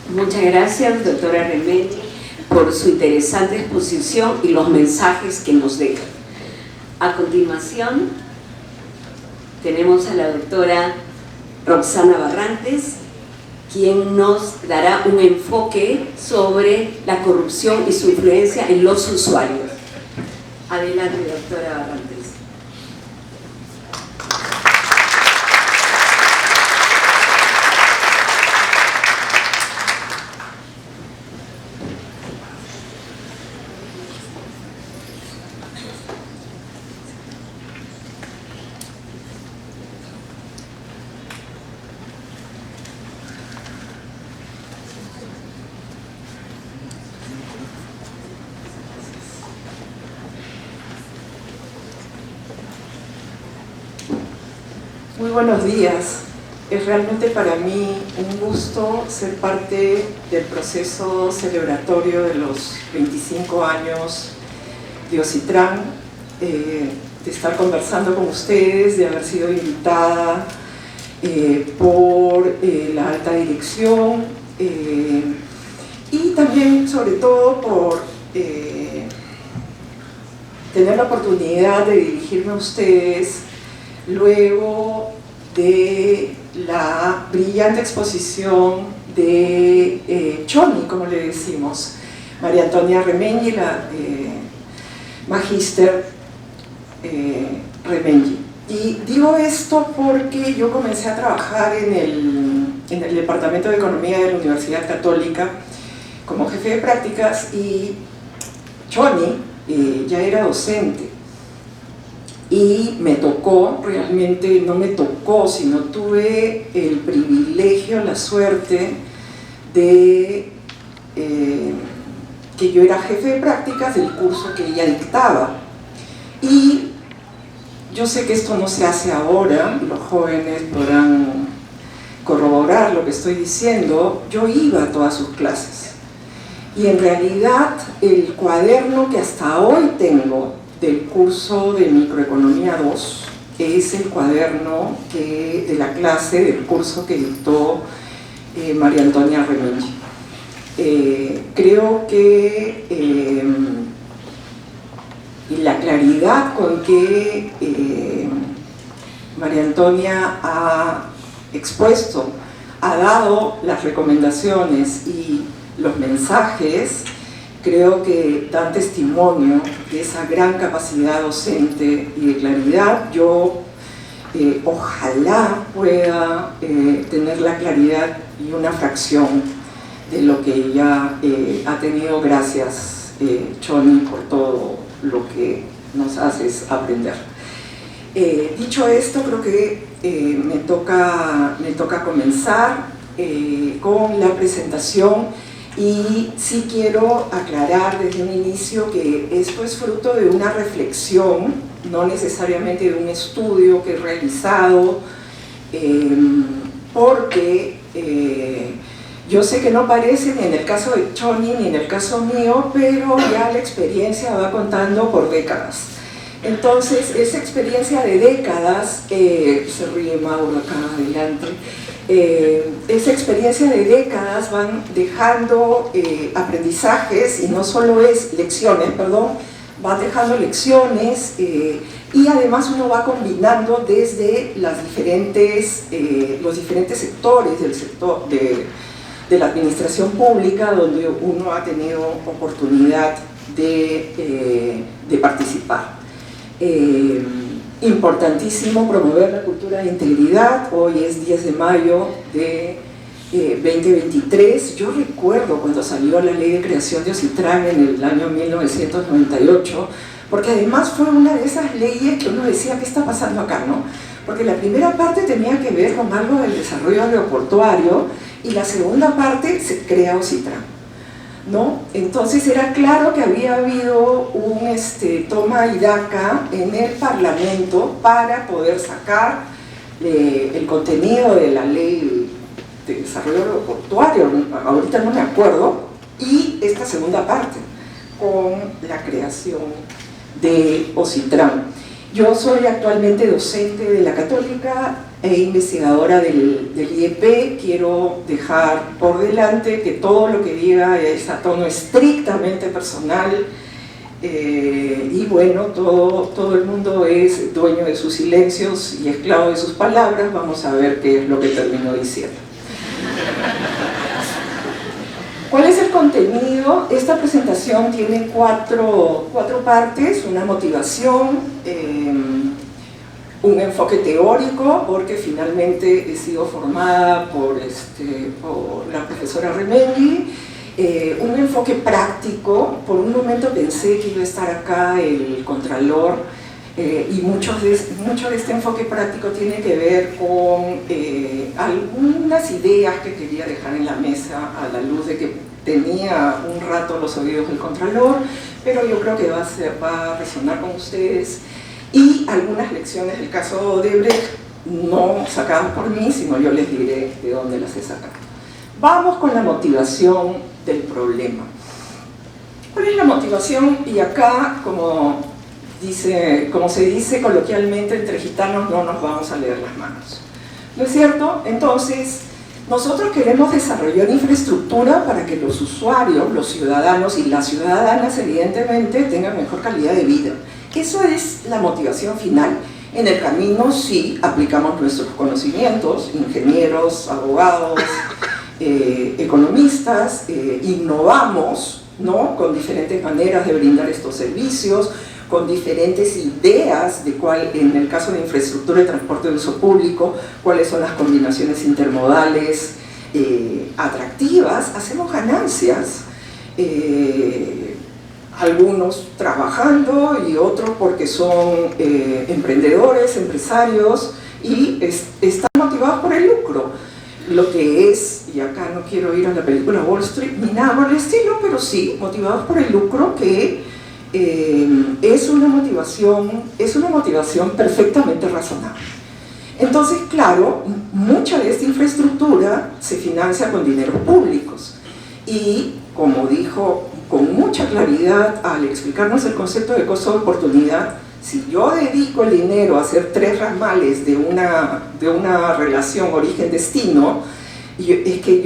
Muchas gracias, doctora Remendi, por su interesante exposición y los mensajes que nos deja. A continuación, tenemos a la doctora Roxana Barrantes, quien nos dará un enfoque sobre la corrupción y su influencia en los usuarios. Adelante, doctora Barrantes. Muy buenos días. Es realmente para mí un gusto ser parte del proceso celebratorio de los 25 años de Ocitrán, de estar conversando con ustedes, de haber sido invitada por la alta dirección y también, sobre todo, por tener la oportunidad de dirigirme a ustedes luego de la brillante exposición de Choni, como le decimos, María Antonia Remengi, la magíster Remengi. Y digo esto porque yo comencé a trabajar en el Departamento de Economía de la Universidad Católica como jefe de prácticas, y Choni ya era docente. Y me tocó, realmente no me tocó, sino tuve el privilegio, la suerte de que yo era jefe de prácticas del curso que ella dictaba. Y yo sé que esto no se hace ahora, los jóvenes podrán corroborar lo que estoy diciendo. Yo iba a todas sus clases. Y en realidad el cuaderno que hasta hoy tengo del curso de Microeconomía 2 es el cuaderno de la clase del curso que dictó María Antonia Remengi. Creo que la claridad con que María Antonia ha expuesto, ha dado las recomendaciones y los mensajes, creo que dan testimonio de esa gran capacidad docente y de claridad. Yo ojalá pueda tener la claridad y una fracción de lo que ella ha tenido. Gracias, Choni, por todo lo que nos haces aprender. Dicho esto, creo que me toca comenzar con la presentación, y sí quiero aclarar desde un inicio que esto es fruto de una reflexión, no necesariamente de un estudio que he realizado, porque yo sé que no parece ni en el caso de Choni ni en el caso mío, pero ya la experiencia va contando por décadas. Entonces, esa experiencia de décadas, se ríe Mauro acá adelante, esa experiencia de décadas van dejando aprendizajes, y no solo es lecciones, perdón, van dejando lecciones, y además uno va combinando desde los diferentes sectores del sector de la administración pública, donde uno ha tenido oportunidad de participar. Importantísimo promover la cultura de integridad. Hoy es 10 de mayo de 2023. Yo recuerdo cuando salió la ley de creación de OSITRAN en el año 1998, porque además fue una de esas leyes que uno decía, ¿qué está pasando acá?, ¿no? Porque la primera parte tenía que ver con algo del desarrollo aeroportuario, y la segunda parte se crea OSITRAN, ¿no? Entonces era claro que había habido un toma y daca en el Parlamento para poder sacar el contenido de la ley de desarrollo aeroportuario, ahorita no me acuerdo, y esta segunda parte con la creación de OSITRAN. Yo soy actualmente docente de la Católica e investigadora del IEP. Quiero dejar por delante que todo lo que diga es a tono estrictamente personal, y bueno, todo el mundo es dueño de sus silencios y esclavo de sus palabras. Vamos a ver qué es lo que termino diciendo. ¿Cuál es el contenido? Esta presentación tiene cuatro partes: una motivación, un enfoque teórico, porque finalmente he sido formada por la profesora Remengi, un enfoque práctico. Por un momento pensé que iba a estar acá el Contralor, y mucho de este enfoque práctico tiene que ver con algunas ideas que quería dejar en la mesa, a la luz de que tenía un rato los oídos del Contralor, pero yo creo que va a resonar con ustedes, y algunas lecciones del caso Odebrecht, no sacadas por mí, sino yo les diré de dónde las he sacado. Vamos con la motivación del problema. ¿Cuál es la motivación? Y acá, como se dice coloquialmente entre gitanos, no nos vamos a leer las manos, ¿no es cierto? Entonces, nosotros queremos desarrollar infraestructura para que los usuarios, los ciudadanos y las ciudadanas, evidentemente, tengan mejor calidad de vida. Eso es la motivación final. En el camino sí aplicamos nuestros conocimientos, ingenieros, abogados, economistas, innovamos, ¿no?, con diferentes maneras de brindar estos servicios, con diferentes ideas de cuál, en el caso de infraestructura de transporte de uso público, cuáles son las combinaciones intermodales atractivas. Hacemos ganancias, algunos trabajando y otros porque son emprendedores, empresarios, y están motivados por el lucro. Lo que es, y acá no quiero ir a la película Wall Street ni nada por el estilo, pero sí, motivados por el lucro, que es una motivación perfectamente razonable. Entonces, claro, mucha de esta infraestructura se financia con dineros públicos, y como dijo con mucha claridad al explicarnos el concepto de costo de oportunidad, si yo dedico el dinero a hacer 3 ramales de una relación origen-destino, es que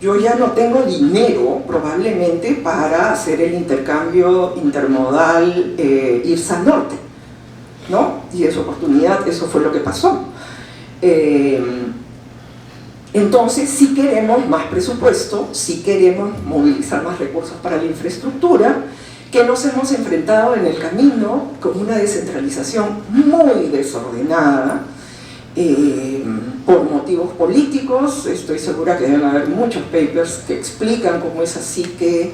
yo ya no tengo dinero probablemente para hacer el intercambio intermodal IRSA-Norte, ¿no? Y esa oportunidad, eso fue lo que pasó. Entonces, si queremos más presupuesto, si queremos movilizar más recursos para la infraestructura, que nos hemos enfrentado en el camino con una descentralización muy desordenada, por motivos políticos. Estoy segura que deben haber muchos papers que explican cómo es así que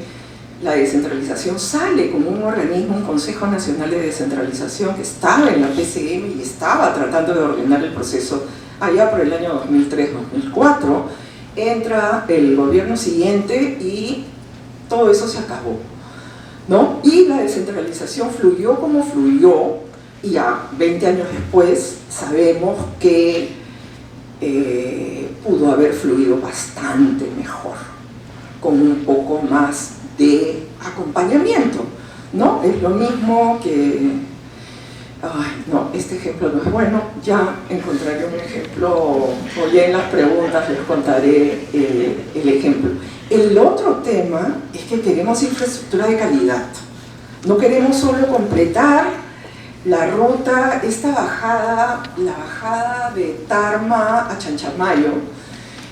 la descentralización sale como un organismo, un Consejo Nacional de Descentralización que estaba en la PCM y estaba tratando de ordenar el proceso allá por el año 2003-2004, entra el gobierno siguiente y todo eso se acabó, ¿no? Y la descentralización fluyó como fluyó, y ya 20 años después sabemos que pudo haber fluido bastante mejor, con un poco más de acompañamiento, ¿no? Es lo mismo que... Ay, no, este ejemplo no es bueno, ya encontraré un ejemplo, o ya en las preguntas les contaré el ejemplo. El otro tema es que queremos infraestructura de calidad. No queremos solo completar la ruta, esta bajada, la bajada de Tarma a Chanchamayo,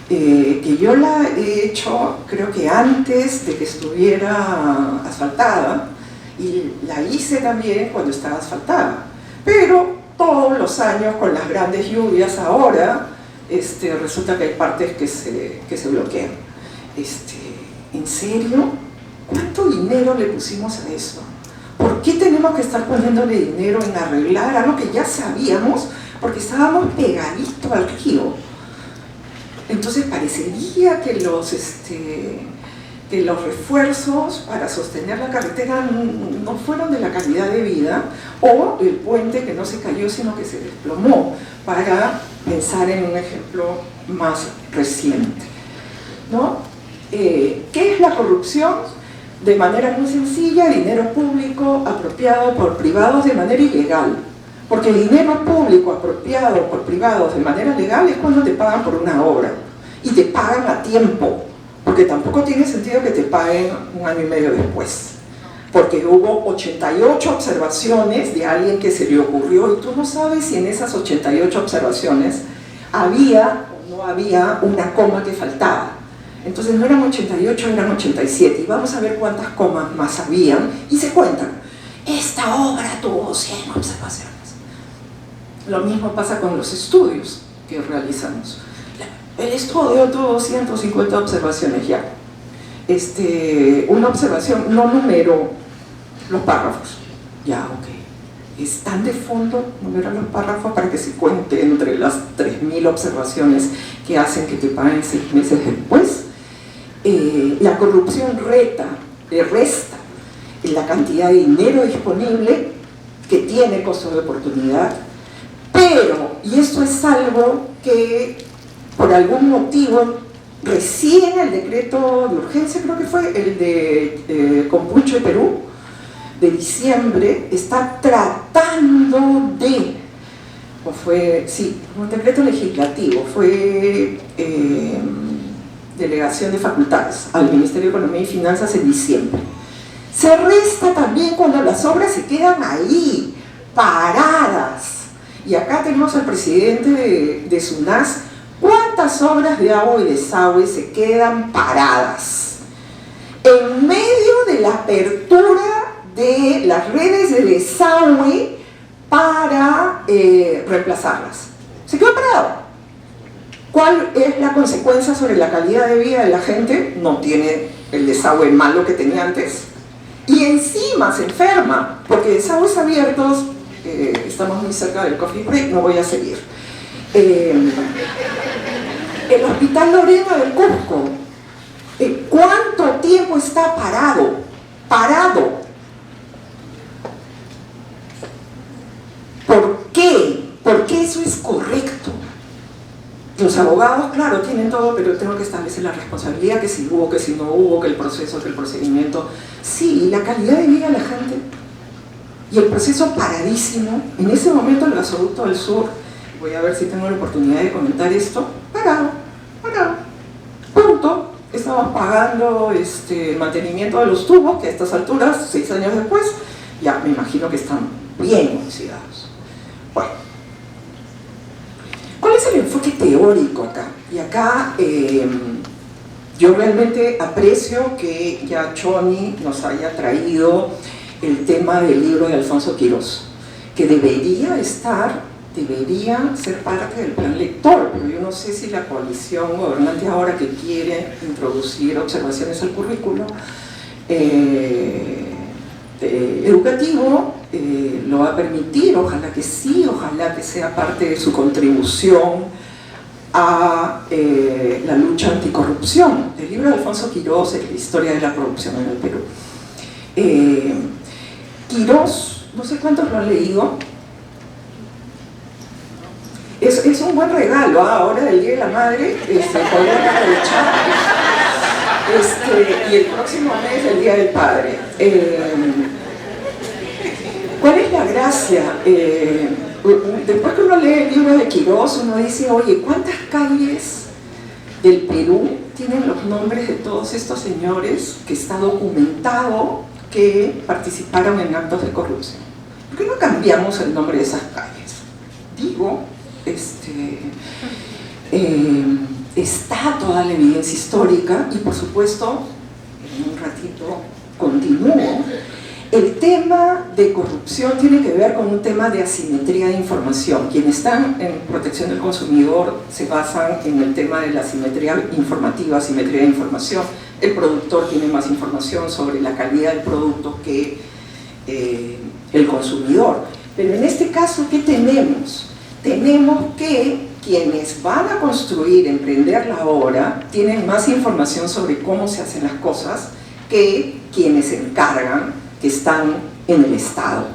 que yo la he hecho creo que antes de que estuviera asfaltada, y la hice también cuando estaba asfaltada, pero todos los años con las grandes lluvias ahora resulta que hay partes que se bloquean. ¿En serio? ¿Cuánto dinero le pusimos a eso? ¿Por qué tenemos que estar poniéndole dinero en arreglar algo que ya sabíamos? Porque estábamos pegaditos al río. Entonces parecería que los refuerzos para sostener la carretera no fueron de la calidad de vida, o el puente que no se cayó sino que se desplomó, para pensar en un ejemplo más reciente, ¿no? ¿Qué es la corrupción? De manera muy sencilla, dinero público apropiado por privados de manera ilegal. Porque el dinero público apropiado por privados de manera legal es cuando te pagan por una obra, y te pagan a tiempo, porque tampoco tiene sentido que te paguen un año y medio después, porque hubo 88 observaciones de alguien que se le ocurrió, y tú no sabes si en esas 88 observaciones había o no había una coma que faltaba. Entonces no eran 88, eran 87, y vamos a ver cuántas comas más habían, y se cuentan. Esta obra tuvo 100 observaciones. Lo mismo pasa con los estudios que realizamos. El estudio tuvo 150 observaciones ya. Una observación no numeró los párrafos. Ya, ok. Están de fondo, numerar los párrafos para que se cuente entre las 3.000 observaciones que hacen que te paguen 6 meses después. La corrupción resta la cantidad de dinero disponible, que tiene costo de oportunidad, pero, y esto es algo que por algún motivo recién el decreto de urgencia, creo que fue el de Compuncho de Perú, de diciembre, está tratando de, un decreto legislativo, fue delegación de facultades al Ministerio de Economía y Finanzas en diciembre. Se resta también cuando las obras se quedan ahí, paradas. Y acá tenemos al presidente de SUNAS. ¿Cuántas obras de agua y desagüe se quedan paradas en medio de la apertura de las redes de desagüe para reemplazarlas? Se quedó parado. ¿Cuál es la consecuencia sobre la calidad de vida de la gente? No tiene el desagüe malo que tenía antes, y encima se enferma, porque desagües abiertos, estamos muy cerca del coffee break, no voy a seguir. El Hospital Lorena del Cusco, ¿cuánto tiempo está parado? ¿Por qué? ¿Por qué eso es correcto? Los abogados, claro, tienen todo, pero tengo que establecer la responsabilidad, que si hubo, que si no hubo, que el proceso, que el procedimiento. Sí, la calidad de vida de la gente. Y el proceso paradísimo. En ese momento el gasoducto del sur, voy a ver si tengo la oportunidad de comentar esto, parado. Punto. Estamos pagando el mantenimiento de los tubos, que a estas alturas, 6 años después, ya me imagino que están bien oxidados. Bueno. ¿Cuál es el enfoque teórico acá? Y acá yo realmente aprecio que ya Choni nos haya traído el tema del libro de Alfonso Quirós, que debería ser parte del plan lector, pero yo no sé si la coalición gobernante ahora, que quiere introducir observaciones al currículo, educativo lo va a permitir, ojalá que sí, ojalá que sea parte de su contribución a la lucha anticorrupción. El libro de Alfonso Quirós es la historia de la corrupción en el Perú. Quirós, no sé cuántos lo han leído, es un buen regalo, ahora del Día de la Madre, podrían aprovechar, y el próximo mes el Día del Padre. ¿Cuál es la gracia? Después que uno lee el libro de Quirós, uno dice, oye, ¿cuántas calles del Perú tienen los nombres de todos estos señores que está documentado que participaron en actos de corrupción? ¿Por qué no cambiamos el nombre de esas calles? Digo, está toda la evidencia histórica y por supuesto, en un ratito continúo. El tema de corrupción tiene que ver con un tema de asimetría de información. Quienes están en protección del consumidor se basan en el tema de la asimetría informativa, asimetría de información. El productor tiene más información sobre la calidad del producto que el consumidor. Pero en este caso, ¿qué tenemos? Tenemos que quienes van a construir, emprender la obra, tienen más información sobre cómo se hacen las cosas que quienes se encargan, que están en el Estado,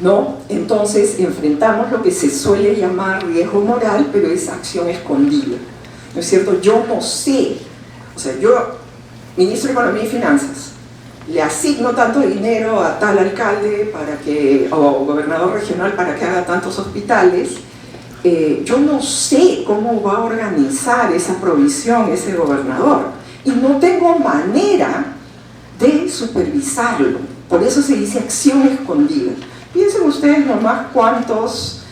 ¿no? Entonces enfrentamos lo que se suele llamar riesgo moral, pero es acción escondida, ¿no es cierto? Yo no sé, o sea, yo, ministro de Economía y Finanzas, le asigno tanto dinero a tal alcalde para que, o gobernador regional para que haga tantos hospitales, yo no sé cómo va a organizar esa provisión ese gobernador y no tengo manera de supervisarlo. Por eso se dice acción escondida. Piensen ustedes nomás cuántos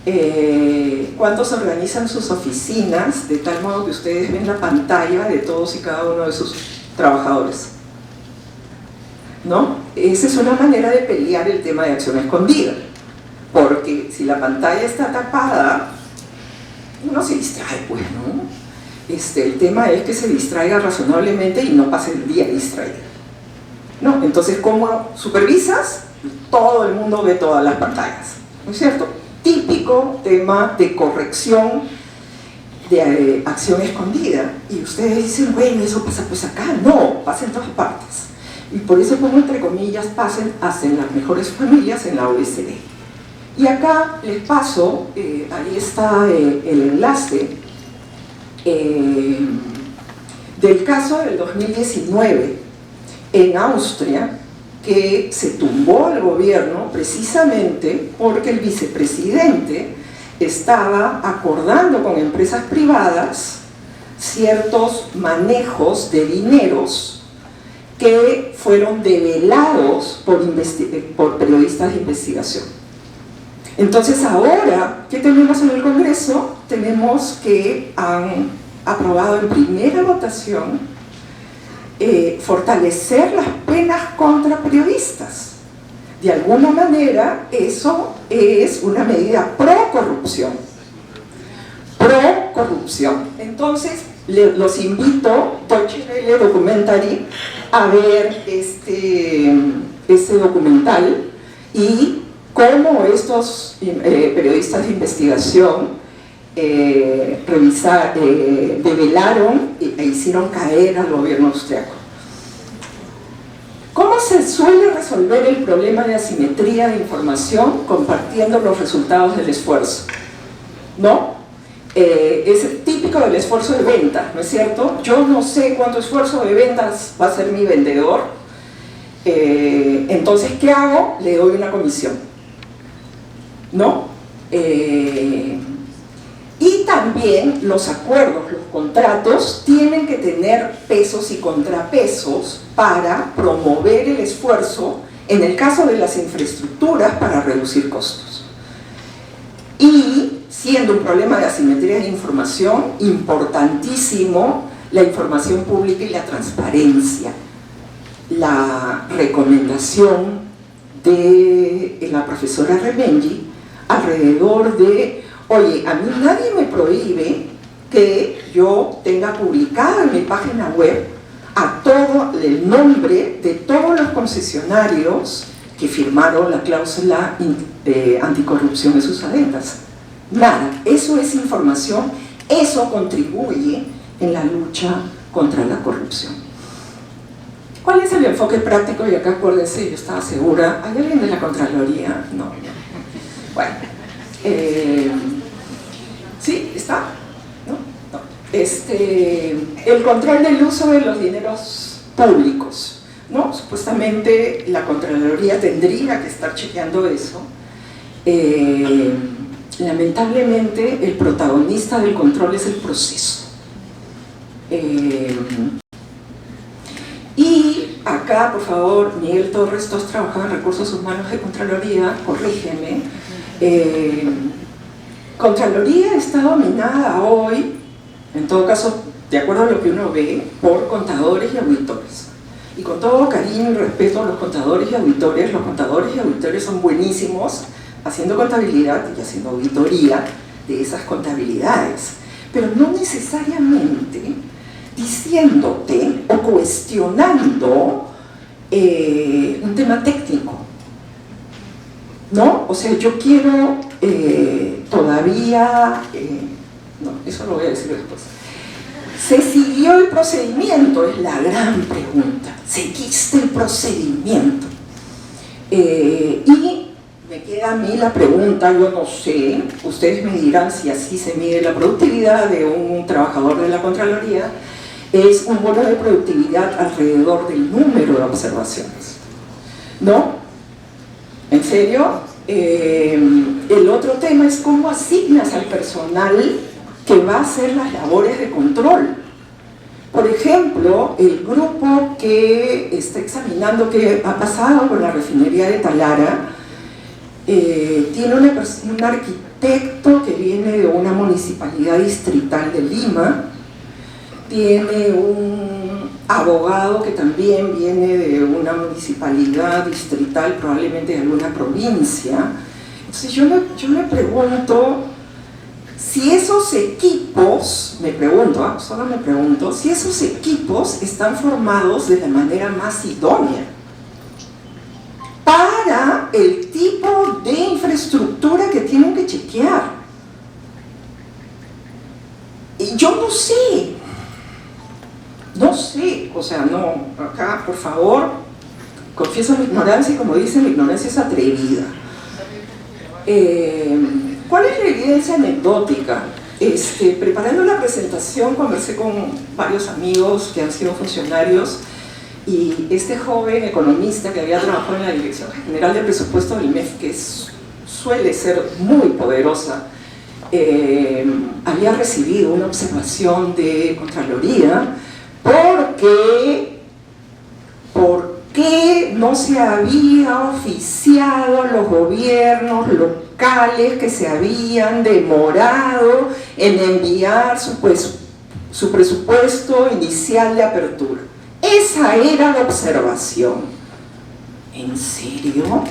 organizan sus oficinas, de tal modo que ustedes ven la pantalla de todos y cada uno de sus trabajadores, ¿no? Esa es una manera de pelear el tema de acción escondida, porque si la pantalla está tapada, uno se distrae, pues, ¿no? El tema es que se distraiga razonablemente y no pase el día distraído, ¿no? Entonces, ¿cómo supervisas? Todo el mundo ve todas las pantallas, ¿no es cierto? Típico tema de corrección de acción escondida. Y ustedes dicen, bueno, eso pasa pues acá. No, pasa en todas partes. Y por eso pongo entre comillas, hacen las mejores familias en la OECD. Y acá les paso, ahí está el enlace del caso del 2019 en Austria, que se tumbó el gobierno precisamente porque el vicepresidente estaba acordando con empresas privadas ciertos manejos de dineros que fueron develados por periodistas de investigación. Entonces ahora, ¿qué tenemos en el Congreso? Tenemos que han aprobado en primera votación fortalecer las penas contra periodistas. De alguna manera, eso es una medida pro-corrupción. Pro-corrupción. Entonces, los invito, Deutsche Welle Documentary, a ver este documental y cómo estos periodistas de investigación develaron e hicieron caer al gobierno austriaco. ¿Cómo se suele resolver el problema de asimetría de información? Compartiendo los resultados del esfuerzo, ¿no? Es típico del esfuerzo de venta, ¿no es cierto? Yo no sé cuánto esfuerzo de ventas va a hacer mi vendedor, entonces, ¿qué hago? Le doy una comisión, ¿no? Y también los acuerdos, los contratos tienen que tener pesos y contrapesos para promover el esfuerzo en el caso de las infraestructuras para reducir costos. Y siendo un problema de asimetría de información, importantísimo la información pública y la transparencia. La recomendación de la profesora Remengi alrededor de, oye, a mí nadie me prohíbe que yo tenga publicado en mi página web a todos todo el nombre de todos los concesionarios que firmaron la cláusula anticorrupción en sus adendas. Nada, eso es información, eso contribuye en la lucha contra la corrupción. ¿Cuál es el enfoque práctico? Y acá acuérdense, yo estaba segura, ¿hay alguien de la Contraloría? No. Bueno, ¿sí? ¿Está? ¿No? No. El control del uso de los dineros públicos, ¿no? Supuestamente la Contraloría tendría que estar chequeando eso. Lamentablemente, el protagonista del control es el proceso. Y acá, por favor, Miguel Torres, todos trabajan en recursos humanos de Contraloría, corrígeme. Contraloría está dominada hoy, en todo caso, de acuerdo a lo que uno ve, por contadores y auditores. Y con todo cariño y respeto a los contadores y auditores son buenísimos haciendo contabilidad y haciendo auditoría de esas contabilidades, pero no necesariamente diciéndote o cuestionando un tema técnico, ¿no? O sea, yo quiero todavía, no, eso lo voy a decir después. ¿Se siguió el procedimiento? Es la gran pregunta. ¿Seguiste el procedimiento? Y me queda a mí la pregunta, yo no sé, ustedes me dirán si así se mide la productividad de un trabajador de la Contraloría, es un bono de productividad alrededor del número de observaciones, ¿no? ¿En serio? El otro tema es cómo asignas al personal que va a hacer las labores de control. Por ejemplo, el grupo que está examinando qué ha pasado con la refinería de Talara tiene un arquitecto que viene de una municipalidad distrital de Lima, tiene un abogado que también viene de una municipalidad distrital, probablemente de alguna provincia. Entonces yo me pregunto si esos equipos, solo me pregunto, si esos equipos están formados de la manera más idónea para el tipo de infraestructura que tienen que chequear. Y yo no sé, o sea, no, acá, por favor, confieso mi ignorancia y como dicen, la ignorancia es atrevida. ¿Cuál es la evidencia anecdótica? Preparando la presentación conversé con varios amigos que han sido funcionarios y este joven economista que había trabajado en la Dirección General de Presupuesto del MEF, que suele ser muy poderosa, había recibido una observación de Contraloría porque no se había oficiado los gobiernos locales que se habían demorado en enviar su presupuesto inicial de apertura. Esa era la observación. ¿En serio?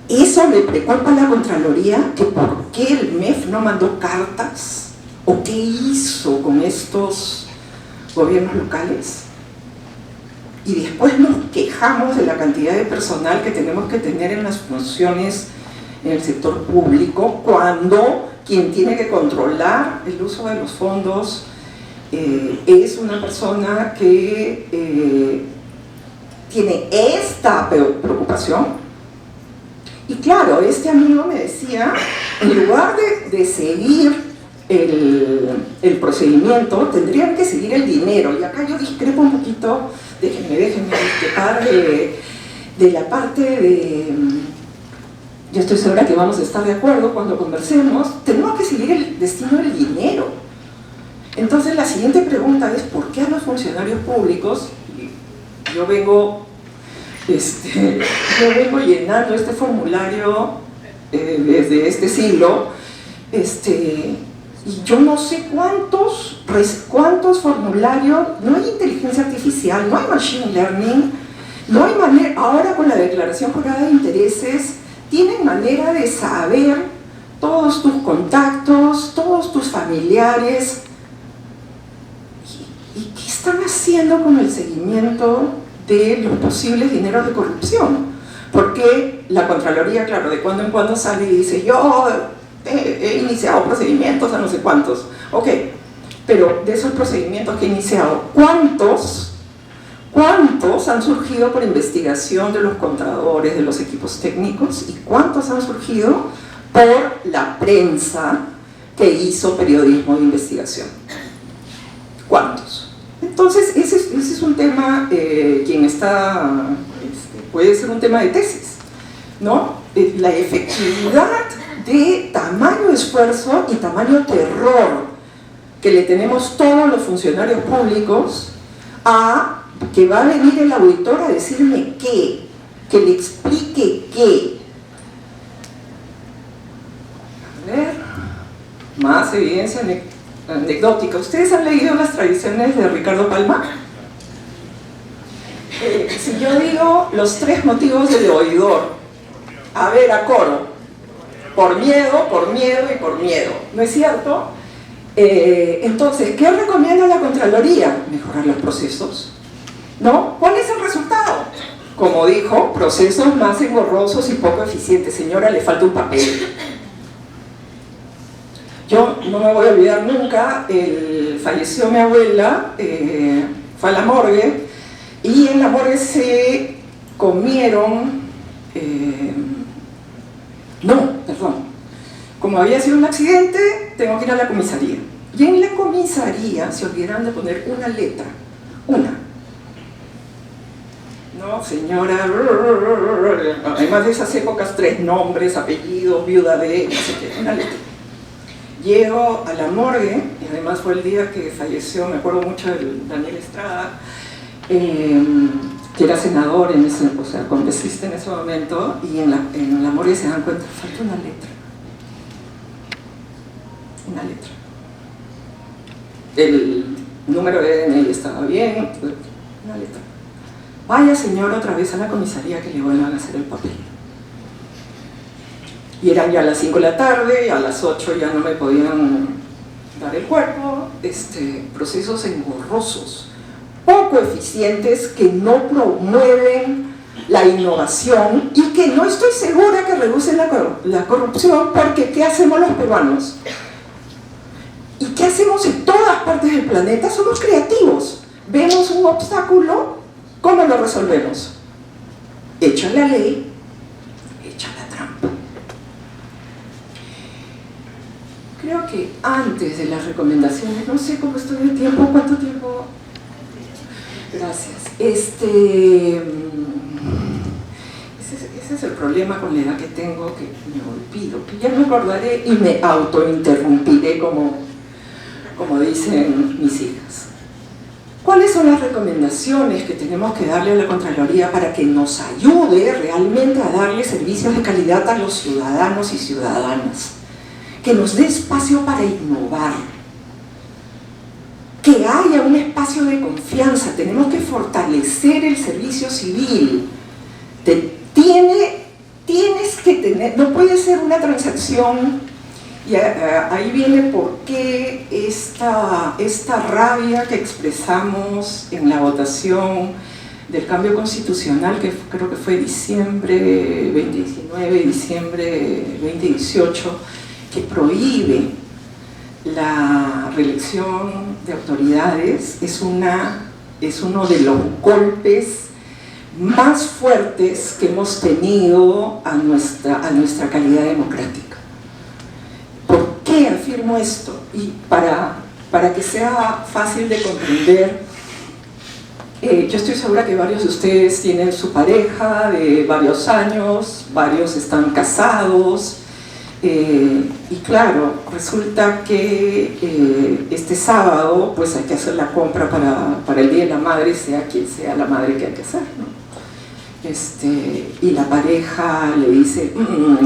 ¿Eso le preocupa a la Contraloría? ¿Que por qué el MEF no mandó cartas? ¿O qué hizo con estos gobiernos locales? Y después nos quejamos de la cantidad de personal que tenemos que tener en las funciones en el sector público, cuando quien tiene que controlar el uso de los fondos es una persona que tiene esta preocupación. Y claro, este amigo me decía, en lugar de seguir el procedimiento, tendrían que seguir el dinero. Y acá yo discrepo un poquito, déjenme discrepar de la parte de... Yo estoy segura que vamos a estar de acuerdo cuando conversemos, tenemos que seguir el destino del dinero. Entonces la siguiente pregunta es, ¿por qué a los funcionarios públicos, yo vengo llenando este formulario desde este siglo, y yo no sé cuántos formularios, no hay inteligencia artificial, no hay machine learning, no hay manera, ahora con la declaración jurada de intereses, tienen manera de saber todos tus contactos, todos tus familiares, y qué están haciendo con el seguimiento de los posibles dineros de corrupción? Porque la Contraloría, claro, de cuando en cuando sale y dice, yo he iniciado procedimientos a no sé cuántos. Ok, pero de esos procedimientos que he iniciado, ¿cuántos han surgido por investigación de los contadores, de los equipos técnicos? ¿Y cuántos han surgido por la prensa que hizo periodismo de investigación? ¿Cuántos? Entonces, ese es un tema, puede ser un tema de tesis, ¿no? La efectividad de tamaño esfuerzo y tamaño terror que le tenemos todos los funcionarios públicos a que va a venir el auditor a decirme qué, que le explique qué. A ver, más evidencia anecdótica. ¿Ustedes han leído las tradiciones de Ricardo Palma? Si yo digo los 3 motivos del oidor, a ver, a coro, por miedo y por miedo, ¿no es cierto? Entonces, ¿qué recomienda la Contraloría? Mejorar los procesos, ¿no? ¿Cuál es el resultado? Como dijo, procesos más engorrosos y poco eficientes. Señora, le falta un papel. Yo no me voy a olvidar nunca, falleció mi abuela, fue a la morgue, y en la morgue se comieron, como había sido un accidente, tengo que ir a la comisaría. Y en la comisaría se olvidaron de poner una letra, una. No, señora, además de esas épocas, 3 nombres, apellidos, viuda de, no sé qué, una letra. Llego a la morgue, y además fue el día que falleció, me acuerdo mucho del Daniel Estrada, que era senador, congresista en ese momento, y en la morgue se dan cuenta, falta una letra. Una letra. El número de DNI estaba bien, una letra. Vaya señora otra vez a la comisaría que le vuelvan a hacer el papel. Y eran ya las 5 de la tarde, a las 8 ya no me podían dar el cuerpo. Procesos engorrosos, poco eficientes, que no promueven la innovación y que no estoy segura que reducen la corrupción, porque ¿qué hacemos los peruanos? ¿Y qué hacemos en todas partes del planeta? Somos creativos. Vemos un obstáculo, ¿cómo lo resolvemos? Echa la ley, echa la trampa. Creo que antes de las recomendaciones, no sé cómo estoy de tiempo, ¿cuánto tiempo? Gracias. Ese es el problema con la edad que tengo, que me olvido, que ya me acordaré y me autointerrumpiré como dicen mis hijas. ¿Cuáles son las recomendaciones que tenemos que darle a la Contraloría para que nos ayude realmente a darle servicios de calidad a los ciudadanos y ciudadanas? Que nos dé espacio para innovar, que haya un espacio de confianza. Tenemos que fortalecer el servicio civil. Tienes que tener, no puede ser una transacción, y ahí viene por qué esta rabia que expresamos en la votación del cambio constitucional, que creo que fue diciembre 2019, diciembre 2018, que prohíbe la reelección de autoridades. Es uno de los golpes más fuertes que hemos tenido a nuestra calidad democrática. ¿Por qué afirmo esto? Y para que sea fácil de comprender, yo estoy segura que varios de ustedes tienen su pareja de varios años, varios están casados, y claro, resulta que este sábado pues hay que hacer la compra para el Día de la Madre, sea quien sea la madre que hay que hacer, ¿no? Y la pareja le dice,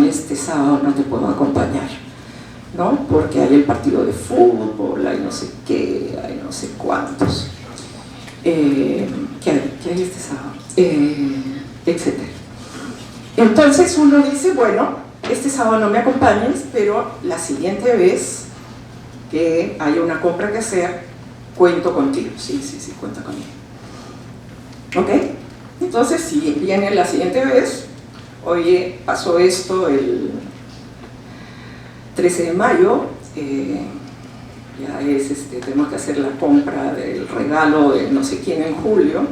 este sábado no te puedo acompañar, ¿no? Porque hay el partido de fútbol, hay no sé qué, hay no sé cuántos. ¿Qué hay este sábado? Etcétera. Entonces uno dice, bueno, este sábado no me acompañes, pero la siguiente vez que haya una compra que hacer, cuento contigo. Sí, cuenta conmigo. ¿Ok? Entonces, si viene la siguiente vez, oye, pasó esto el 13 de mayo, ya es, tenemos que hacer la compra del regalo de no sé quién en julio,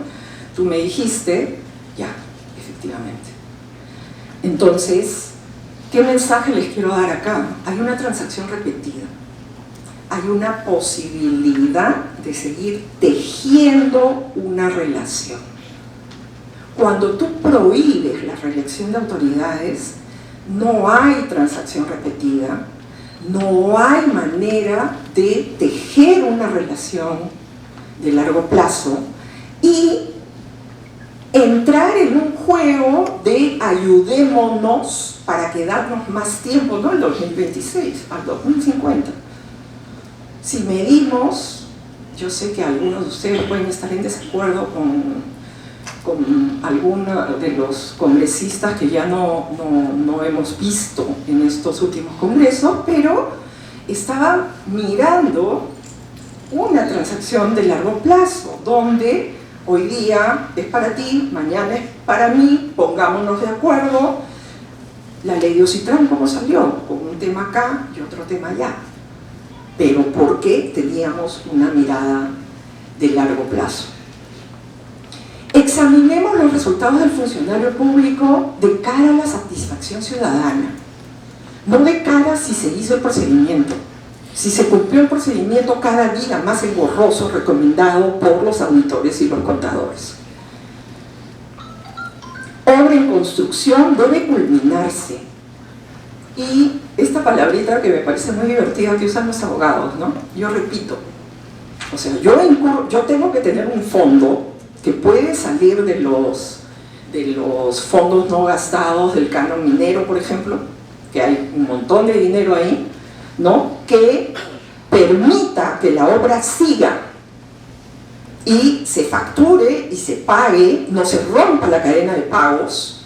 tú me dijiste, ya, efectivamente. Entonces, ¿qué mensaje les quiero dar acá? Hay una transacción repetida, hay una posibilidad de seguir tejiendo una relación. Cuando tú prohíbes la reelección de autoridades, no hay transacción repetida, no hay manera de tejer una relación de largo plazo y entrar en un juego de ayudémonos para quedarnos más tiempo, no al 2026, al 2050. Si medimos, yo sé que algunos de ustedes pueden estar en desacuerdo con algunos de los congresistas que ya no hemos visto en estos últimos congresos, pero estaba mirando una transacción de largo plazo, donde hoy día es para ti, mañana es para mí, pongámonos de acuerdo. La ley de Ocitrán, ¿cómo salió? Con un tema acá y otro tema allá. Pero ¿por qué teníamos una mirada de largo plazo? Examinemos los resultados del funcionario público de cara a la satisfacción ciudadana, no de cara a si se hizo el procedimiento, si se cumplió el procedimiento cada día más engorroso recomendado por los auditores y los contadores. Obra en construcción debe culminarse. Y esta palabrita que me parece muy divertida que usan los abogados, ¿no? Yo repito, o sea, yo tengo que tener un fondo que puede salir de los fondos no gastados del canon minero, por ejemplo, que hay un montón de dinero ahí, ¿no? Que permita que la obra siga y se facture y se pague, no se rompa la cadena de pagos,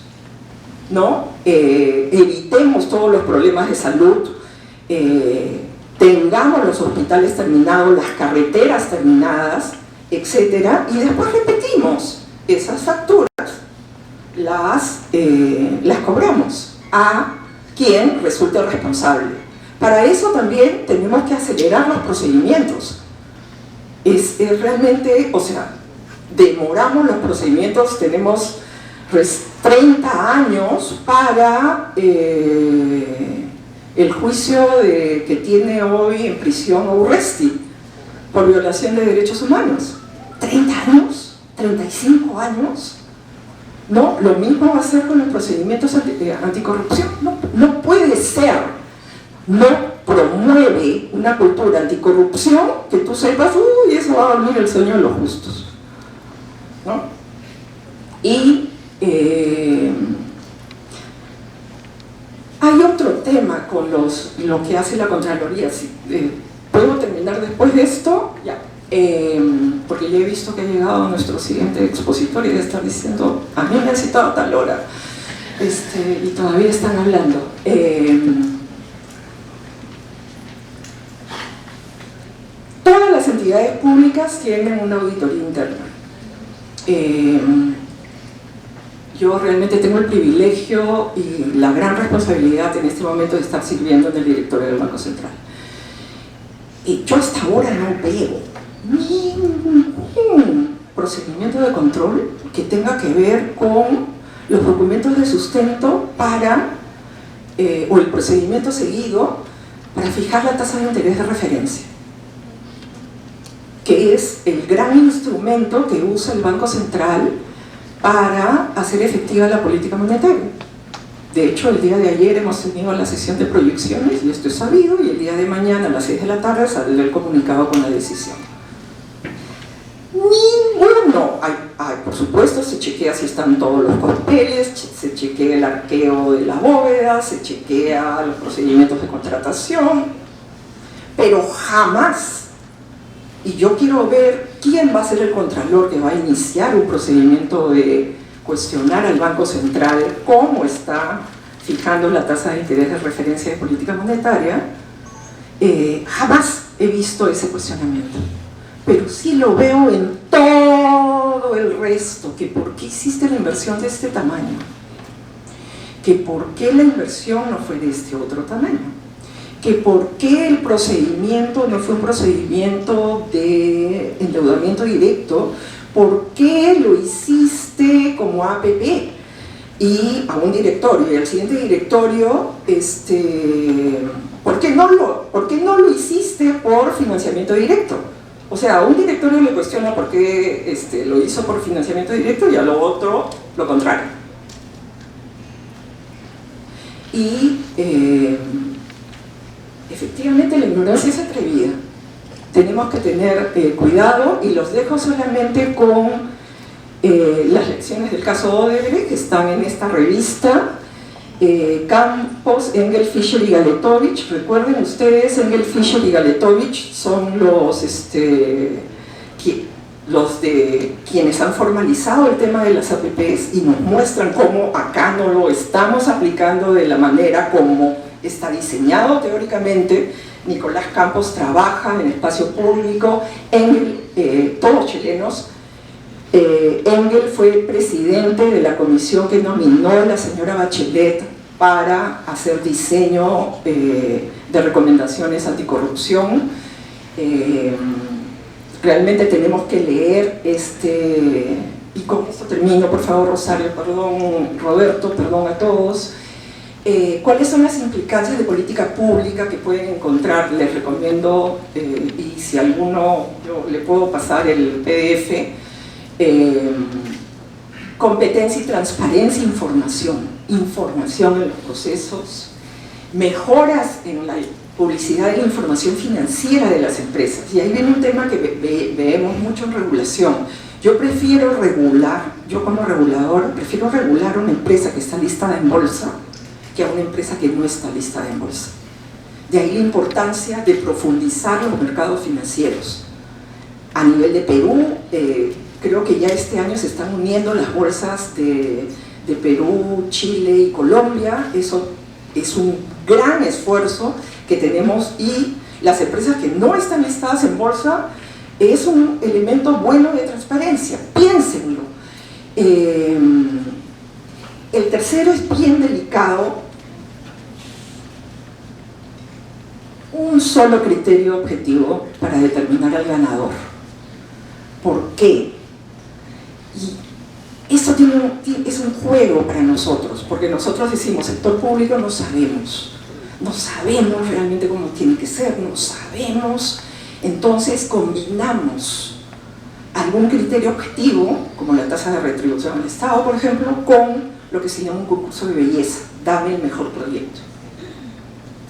¿no? Evitemos todos los problemas de salud, tengamos los hospitales terminados, las carreteras terminadas, etcétera, y después repetimos esas facturas, las cobramos a quien resulte responsable. Para eso también tenemos que acelerar los procedimientos. Es realmente, o sea, demoramos los procedimientos, tenemos 30 años para el juicio que tiene hoy en prisión a Urresti por violación de derechos humanos. 30 años, 35 años, ¿no? Lo mismo va a ser con los procedimientos anticorrupción. No puede ser, no promueve una cultura anticorrupción que tú sepas, uy, eso va a dormir el sueño de los justos, ¿no? Y hay otro tema con lo que hace la Contraloría. ¿Puedo terminar después de esto? Ya. Porque ya he visto que ha llegado nuestro siguiente expositor y debe estar diciendo, a mí me han citado a tal hora, y todavía están hablando. Todas las entidades públicas tienen una auditoría interna. Yo realmente tengo el privilegio y la gran responsabilidad en este momento de estar sirviendo en el directorio del Banco Central. Y yo hasta ahora no veo ningún procedimiento de control que tenga que ver con los documentos de sustento para, o el procedimiento seguido para fijar la tasa de interés de referencia, que es el gran instrumento que usa el Banco Central para hacer efectiva la política monetaria. De hecho, el día de ayer hemos tenido la sesión de proyecciones, y esto es sabido, y el día de mañana a las 6 de la tarde saldrá el comunicado con la decisión. Ninguno. Por supuesto, se chequea si están todos los papeles, se chequea el arqueo de la bóveda, se chequea los procedimientos de contratación, pero jamás, y yo quiero ver quién va a ser el contralor que va a iniciar un procedimiento de cuestionar al Banco Central cómo está fijando la tasa de interés de referencia de política monetaria. Jamás he visto ese cuestionamiento. pero sí lo veo en todo el resto, que por qué hiciste la inversión de este tamaño, que por qué la inversión no fue de este otro tamaño, que por qué el procedimiento no fue un procedimiento de endeudamiento directo, por qué lo hiciste como APP y a un directorio, y al siguiente directorio, ¿por qué no lo hiciste por financiamiento directo? O sea, a un directorio le cuestiona por qué lo hizo por financiamiento directo y a lo otro lo contrario. Y efectivamente la ignorancia es atrevida. Tenemos que tener cuidado, y los dejo solamente con las lecciones del caso Odebrecht, que están en esta revista. Campos, Engel, Fischer y Galetovich. Recuerden ustedes, Engel, Fischer y Galetovich son los de quienes han formalizado el tema de las APPs y nos muestran cómo acá no lo estamos aplicando de la manera como está diseñado teóricamente. Nicolás Campos trabaja en espacio público, Engel, todos chilenos. Engel fue presidente de la comisión que nominó la señora Bachelet para hacer diseño de recomendaciones anticorrupción. Realmente tenemos que leer y con esto termino, por favor, Rosario, perdón, Roberto, perdón a todos. ¿Cuáles son las implicancias de política pública que pueden encontrar? Les recomiendo, y si alguno, yo le puedo pasar el PDF, competencia y transparencia, información en los procesos, mejoras en la publicidad de la información financiera de las empresas. Y ahí viene un tema que vemos mucho en regulación. Yo prefiero regular, yo como regulador, prefiero regular una empresa que está listada en bolsa que a una empresa que no está listada en bolsa. De ahí la importancia de profundizar los mercados financieros. A nivel de Perú, creo que ya este año se están uniendo las bolsas de Perú, Chile y Colombia. Eso es un gran esfuerzo que tenemos, y las empresas que no están listadas en bolsa es un elemento bueno de transparencia. Piénsenlo. El tercero es bien delicado. Un solo criterio objetivo para determinar al ganador. ¿Por qué? Y eso es un juego para nosotros, porque nosotros decimos, sector público, no sabemos realmente cómo tiene que ser, no sabemos. Entonces combinamos algún criterio objetivo, como la tasa de retribución del Estado, por ejemplo, con lo que se llama un concurso de belleza, dame el mejor proyecto.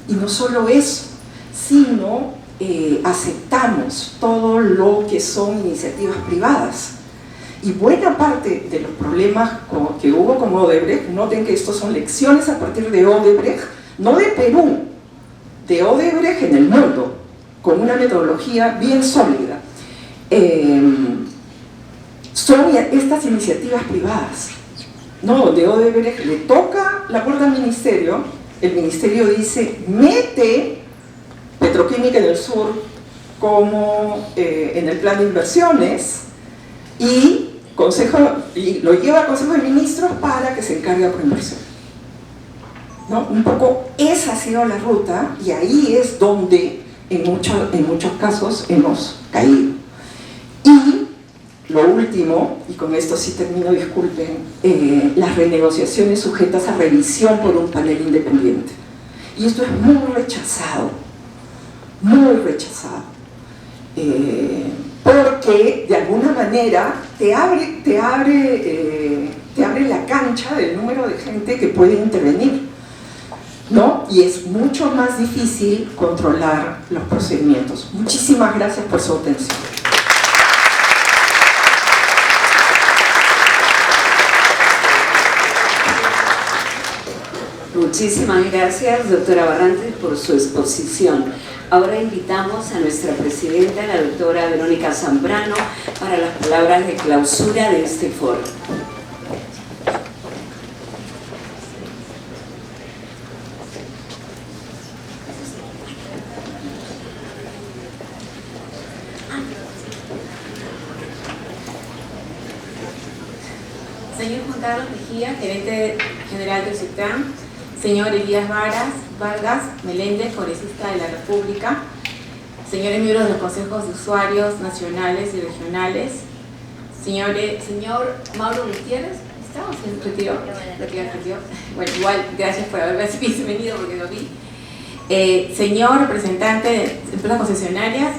Y no solo eso, sino aceptamos todo lo que son iniciativas privadas. Y buena parte de los problemas que hubo con Odebrecht, noten que estos son lecciones a partir de Odebrecht, no de Perú, de Odebrecht en el mundo, con una metodología bien sólida. Son estas iniciativas privadas, ¿no? Donde Odebrecht le toca la puerta al ministerio, el ministerio dice, mete Petroquímica en el Sur como en el plan de inversiones, y lo lleva al Consejo de Ministros para que se encargue de proinversión, ¿no? Un poco esa ha sido la ruta, y ahí es donde en muchos casos hemos caído. Y lo último, y con esto sí termino, disculpen, las renegociaciones sujetas a revisión por un panel independiente. Y esto es muy rechazado, porque de alguna manera te abre la cancha del número de gente que puede intervenir, ¿no? Y es mucho más difícil controlar los procedimientos. Muchísimas gracias por su atención. Muchísimas gracias, doctora Barrantes, por su exposición. Ahora invitamos a nuestra presidenta, la doctora Verónica Zambrano, para las palabras de clausura de este foro. Señor Juan Carlos Mejía, gerente general del CITRAN, señor Elías Vargas Meléndez, congresista de la República, señores miembros de los consejos de usuarios nacionales y regionales, señor Mauro Gutiérrez, ¿está o se retiró? Bueno, igual, gracias por haberme venido porque lo vi. Señor representante de empresas concesionarias,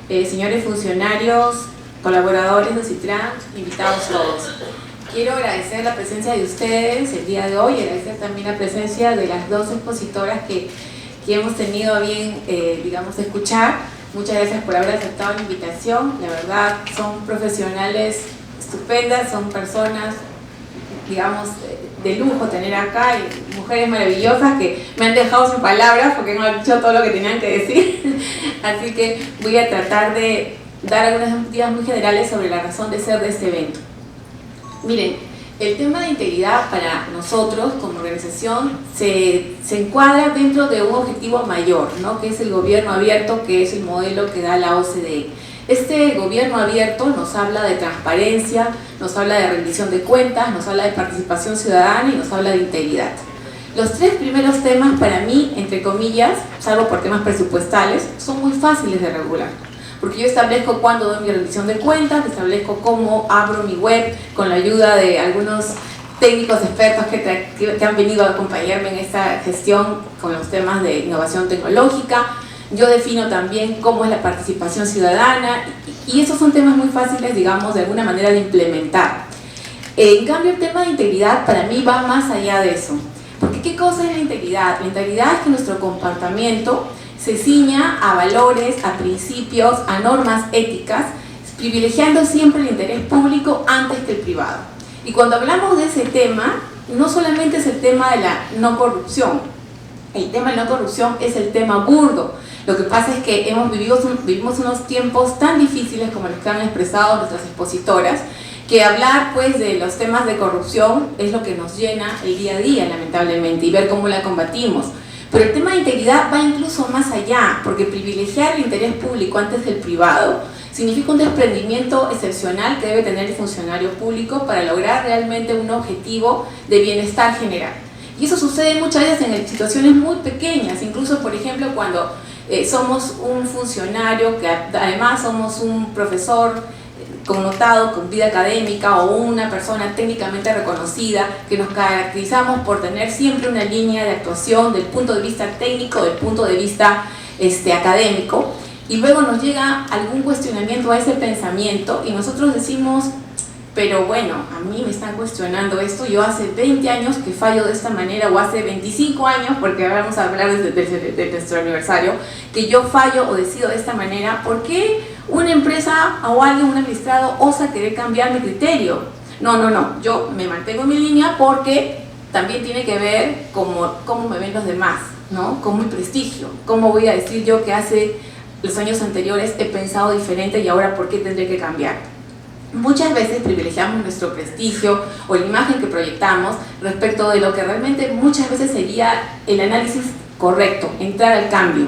señores funcionarios, colaboradores de CITRAN, invitados todos. Quiero agradecer la presencia de ustedes el día de hoy y agradecer también la presencia de las dos expositoras que hemos tenido a bien, digamos, escuchar. Muchas gracias por haber aceptado la invitación. La verdad, son profesionales estupendas, son personas, digamos, de lujo tener acá, y mujeres maravillosas que me han dejado sin palabras porque no han dicho todo lo que tenían que decir. Así que voy a tratar de dar algunas ideas muy generales sobre la razón de ser de este evento. Miren, el tema de integridad para nosotros como organización se encuadra dentro de un objetivo mayor, ¿no? Que es el gobierno abierto, que es el modelo que da la OCDE. Este gobierno abierto nos habla de transparencia, nos habla de rendición de cuentas, nos habla de participación ciudadana y nos habla de integridad. Los tres primeros temas para mí, entre comillas, salvo por temas presupuestales, son muy fáciles de regular. Porque yo establezco cuándo doy mi rendición de cuentas, establezco cómo abro mi web con la ayuda de algunos técnicos expertos que han venido a acompañarme en esta gestión con los temas de innovación tecnológica. Yo defino también cómo es la participación ciudadana y esos son temas muy fáciles, digamos, de alguna manera de implementar. En cambio, el tema de integridad para mí va más allá de eso. Porque ¿qué cosa es la integridad? La integridad es que nuestro comportamiento se ciña a valores, a principios, a normas éticas, privilegiando siempre el interés público antes que el privado. Y cuando hablamos de ese tema, no solamente es el tema de la no corrupción, el tema de la no corrupción es el tema burdo. Lo que pasa es que vivimos unos tiempos tan difíciles como los que han expresado nuestras expositoras, que hablar pues de los temas de corrupción es lo que nos llena el día a día, lamentablemente, y ver cómo la combatimos. Pero el tema de integridad va incluso más allá, porque privilegiar el interés público antes del privado significa un desprendimiento excepcional que debe tener el funcionario público para lograr realmente un objetivo de bienestar general. Y eso sucede muchas veces en situaciones muy pequeñas, incluso por ejemplo cuando somos un funcionario que además somos un profesor connotado con vida académica o una persona técnicamente reconocida, que nos caracterizamos por tener siempre una línea de actuación del punto de vista técnico, del punto de vista académico, y luego nos llega algún cuestionamiento a ese pensamiento y nosotros decimos, pero bueno, a mí me están cuestionando esto, yo hace 20 años que fallo de esta manera, o hace 25 años, porque vamos a hablar de nuestro aniversario, que yo fallo o decido de esta manera. ¿Por qué una empresa o alguien, un administrado, osa querer cambiar mi criterio? No, yo me mantengo en mi línea porque también tiene que ver cómo me ven los demás, ¿no? Con mi prestigio. ¿Cómo voy a decir yo que hace los años anteriores he pensado diferente y ahora por qué tendré que cambiar? Muchas veces privilegiamos nuestro prestigio o la imagen que proyectamos respecto de lo que realmente muchas veces sería el análisis correcto, entrar al cambio.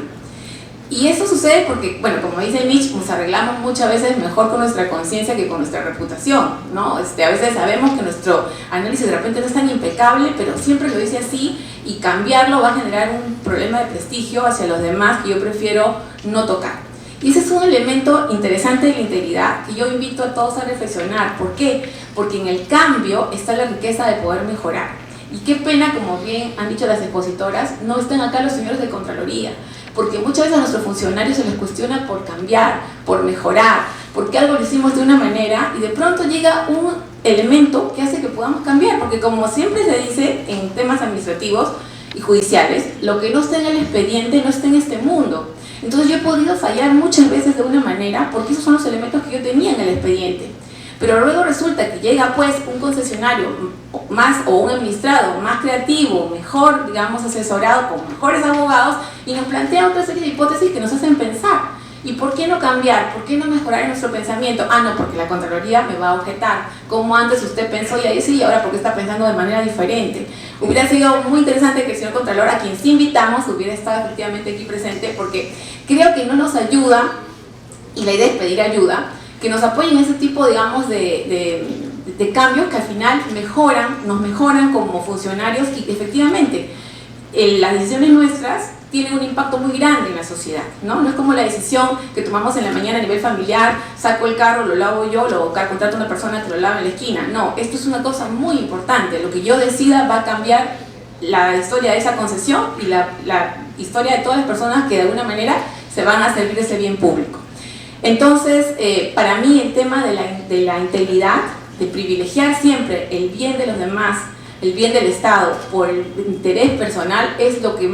Y eso sucede porque, bueno, como dice Mitch, nos arreglamos muchas veces mejor con nuestra conciencia que con nuestra reputación, ¿no? A veces sabemos que nuestro análisis de repente no es tan impecable, pero siempre lo dice así, y cambiarlo va a generar un problema de prestigio hacia los demás que yo prefiero no tocar. Y ese es un elemento interesante de la integridad que yo invito a todos a reflexionar. ¿Por qué? Porque en el cambio está la riqueza de poder mejorar. Y qué pena, como bien han dicho las expositoras, no están acá los señores de Contraloría, porque muchas veces a nuestros funcionarios se les cuestiona por cambiar, por mejorar, porque algo lo hicimos de una manera y de pronto llega un elemento que hace que podamos cambiar, porque como siempre se dice en temas administrativos y judiciales, lo que no está en el expediente no está en este mundo. Entonces yo he podido fallar muchas veces de una manera porque esos son los elementos que yo tenía en el expediente. Pero luego resulta que llega pues un concesionario más o un administrado más creativo, mejor, digamos, asesorado con mejores abogados y nos plantea otra serie de hipótesis que nos hacen pensar. ¿Y por qué no cambiar? ¿Por qué no mejorar en nuestro pensamiento? Ah, no, porque la Contraloría me va a objetar. Como antes usted pensó y ahí sí, y ahora porque está pensando de manera diferente. Hubiera sido muy interesante que el señor Contralor, a quien sí invitamos, hubiera estado efectivamente aquí presente, porque creo que no nos ayuda, y la idea es pedir ayuda, que nos apoyen en ese tipo, digamos, de cambios que al final nos mejoran como funcionarios y efectivamente las decisiones nuestras tienen un impacto muy grande en la sociedad, ¿no? No es como la decisión que tomamos en la mañana a nivel familiar, saco el carro, lo lavo yo, lo contrato a una persona que lo lava en la esquina. No, esto es una cosa muy importante. Lo que yo decida va a cambiar la historia de esa concesión y la historia de todas las personas que de alguna manera se van a servir de ese bien público. Entonces, para mí el tema de la integridad, de privilegiar siempre el bien de los demás, el bien del Estado por el interés personal, es lo que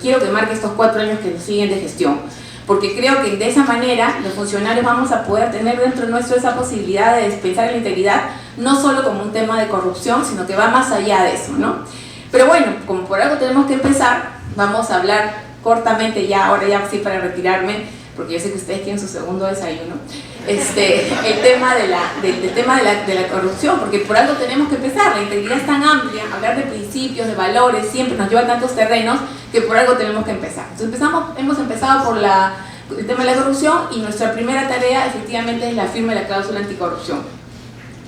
quiero que marque estos 4 años que nos siguen de gestión. Porque creo que de esa manera los funcionarios vamos a poder tener dentro nuestro esa posibilidad de pensar en la integridad, no solo como un tema de corrupción, sino que va más allá de eso, ¿no? Pero bueno, como por algo tenemos que empezar, vamos a hablar cortamente ya, ahora ya sí para retirarme, porque yo sé que ustedes quieren su segundo desayuno, el tema de la corrupción, porque por algo tenemos que empezar. La integridad es tan amplia, hablar de principios, de valores, siempre nos lleva a tantos terrenos que por algo tenemos que empezar. Entonces hemos empezado por el tema de la corrupción y nuestra primera tarea efectivamente es la firma de la cláusula anticorrupción.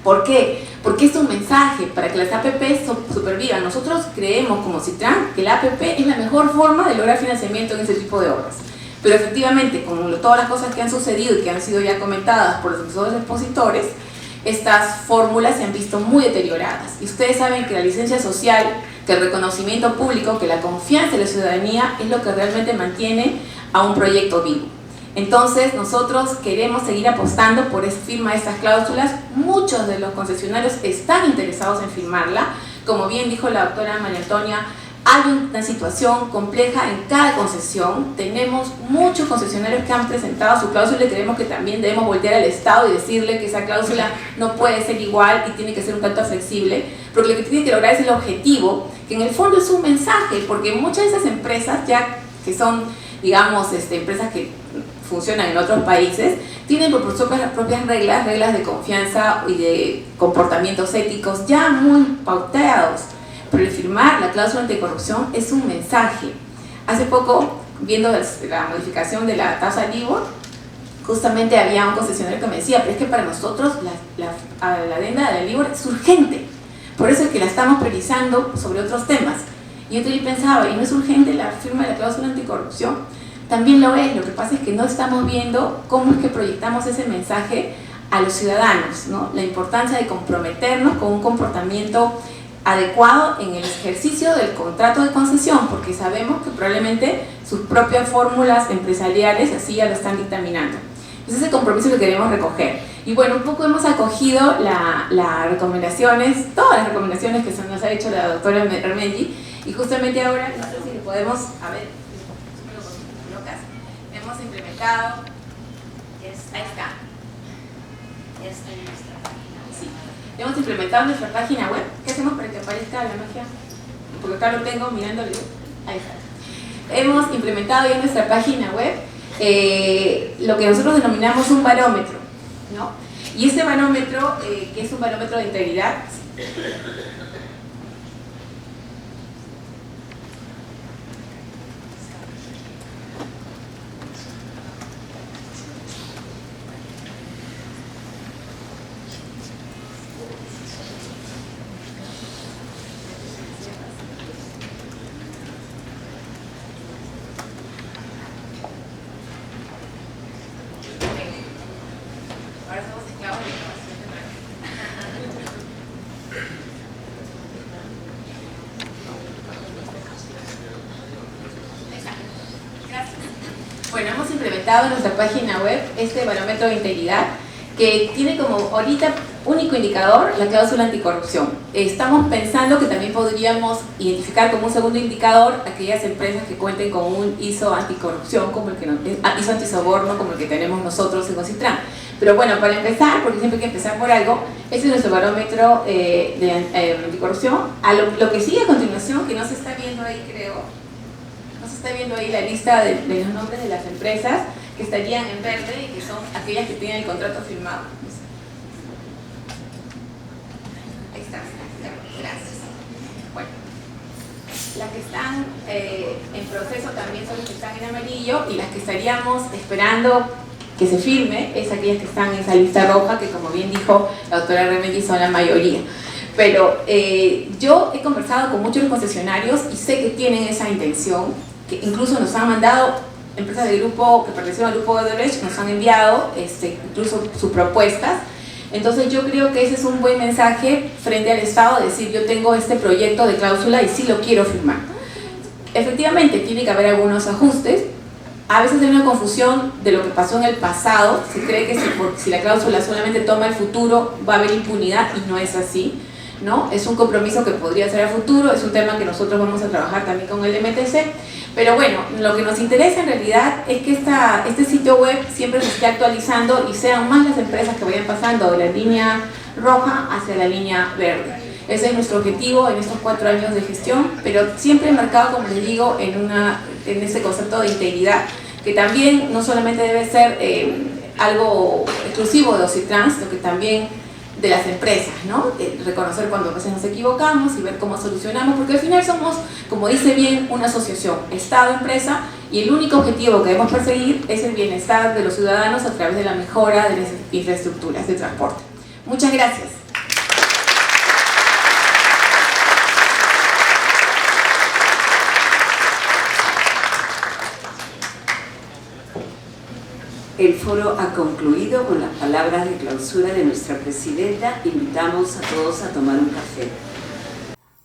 ¿Por qué? Porque es un mensaje para que las APP supervivan. Nosotros creemos como Citran que la APP es la mejor forma de lograr financiamiento en ese tipo de obras. Pero efectivamente, como todas las cosas que han sucedido y que han sido ya comentadas por los profesores expositores, estas fórmulas se han visto muy deterioradas. Y ustedes saben que la licencia social, que el reconocimiento público, que la confianza de la ciudadanía es lo que realmente mantiene a un proyecto vivo. Entonces, nosotros queremos seguir apostando por esa firma de estas cláusulas. Muchos de los concesionarios están interesados en firmarla. Como bien dijo la doctora María Antonia, hay una situación compleja en cada concesión. Tenemos muchos concesionarios que han presentado su cláusula y creemos que también debemos voltear al Estado y decirle que esa cláusula no puede ser igual y tiene que ser un tanto flexible, porque lo que tiene que lograr es el objetivo, que en el fondo es un mensaje, porque muchas de esas empresas ya que son, digamos, empresas que funcionan en otros países, tienen por sus propias reglas de confianza y de comportamientos éticos ya muy pauteados. Pero el firmar la cláusula anticorrupción es un mensaje. Hace poco, viendo la modificación de la tasa LIBOR, justamente había un concesionario que me decía, pero es que para nosotros la adenda de la LIBOR es urgente, por eso es que la estamos priorizando sobre otros temas. Y yo también pensaba, ¿y no es urgente la firma de la cláusula anticorrupción? También lo es, lo que pasa es que no estamos viendo cómo es que proyectamos ese mensaje a los ciudadanos, ¿no? La importancia de comprometernos con un comportamiento adecuado en el ejercicio del contrato de concesión, porque sabemos que probablemente sus propias fórmulas empresariales así ya lo están dictaminando. Ese es el compromiso que queremos recoger. Y bueno, un poco hemos acogido las recomendaciones, todas las recomendaciones que se nos ha hecho la doctora Remengi, y justamente ahora, no sé si lo podemos, a ver, hemos implementado, ahí está. Hemos implementado nuestra página web. ¿Qué hacemos para que aparezca la magia? Porque acá lo tengo mirándole. Ahí está. Hemos implementado ya en nuestra página web lo que nosotros denominamos un barómetro, ¿no? Y este barómetro, que es un barómetro de integridad, bueno, hemos implementado en nuestra página web este barómetro de integridad que tiene como ahorita único indicador la cláusula anticorrupción. Estamos pensando que también podríamos identificar como un segundo indicador aquellas empresas que cuenten con un ISO anticorrupción, como el que ISO antisoborno como el que tenemos nosotros en Citran. Pero bueno, para empezar, porque siempre hay que empezar por algo, este es nuestro barómetro de anticorrupción. Lo que sigue a continuación, que no se está viendo ahí, creo, no se está viendo ahí la lista de los nombres de las empresas que estarían en verde y que son aquellas que tienen el contrato firmado. Ahí está, gracias. Bueno, las que están en proceso también son las que están en amarillo y las que estaríamos esperando que se firme es aquellas que están en esa lista roja, que como bien dijo la doctora Remendi son la mayoría. Pero yo he conversado con muchos concesionarios y sé que tienen esa intención, que incluso nos han mandado, empresas del grupo que pertenecieron al grupo de Odebrecht, nos han enviado incluso sus propuestas. Entonces yo creo que ese es un buen mensaje frente al Estado, decir yo tengo este proyecto de cláusula y sí lo quiero firmar. Efectivamente tiene que haber algunos ajustes. A veces hay una confusión de lo que pasó en el pasado, se cree que si la cláusula solamente toma el futuro va a haber impunidad y no es así, ¿no? Es un compromiso que podría ser a futuro, es un tema que nosotros vamos a trabajar también con el MTC, pero bueno, lo que nos interesa en realidad es que este sitio web siempre se esté actualizando y sean más las empresas que vayan pasando de la línea roja hacia la línea verde. Ese es nuestro objetivo en estos 4 años de gestión, pero siempre enmarcado, como les digo, en ese concepto de integridad, que también no solamente debe ser algo exclusivo de OCITRAN, sino que también de las empresas, ¿no? Reconocer cuando a veces nos equivocamos y ver cómo solucionamos, porque al final somos, como dice bien, una asociación Estado-empresa y el único objetivo que debemos perseguir es el bienestar de los ciudadanos a través de la mejora de las infraestructuras de transporte. Muchas gracias. El foro ha concluido con las palabras de clausura de nuestra presidenta. Invitamos a todos a tomar un café.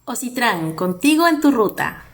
OCITRAN, contigo en tu ruta.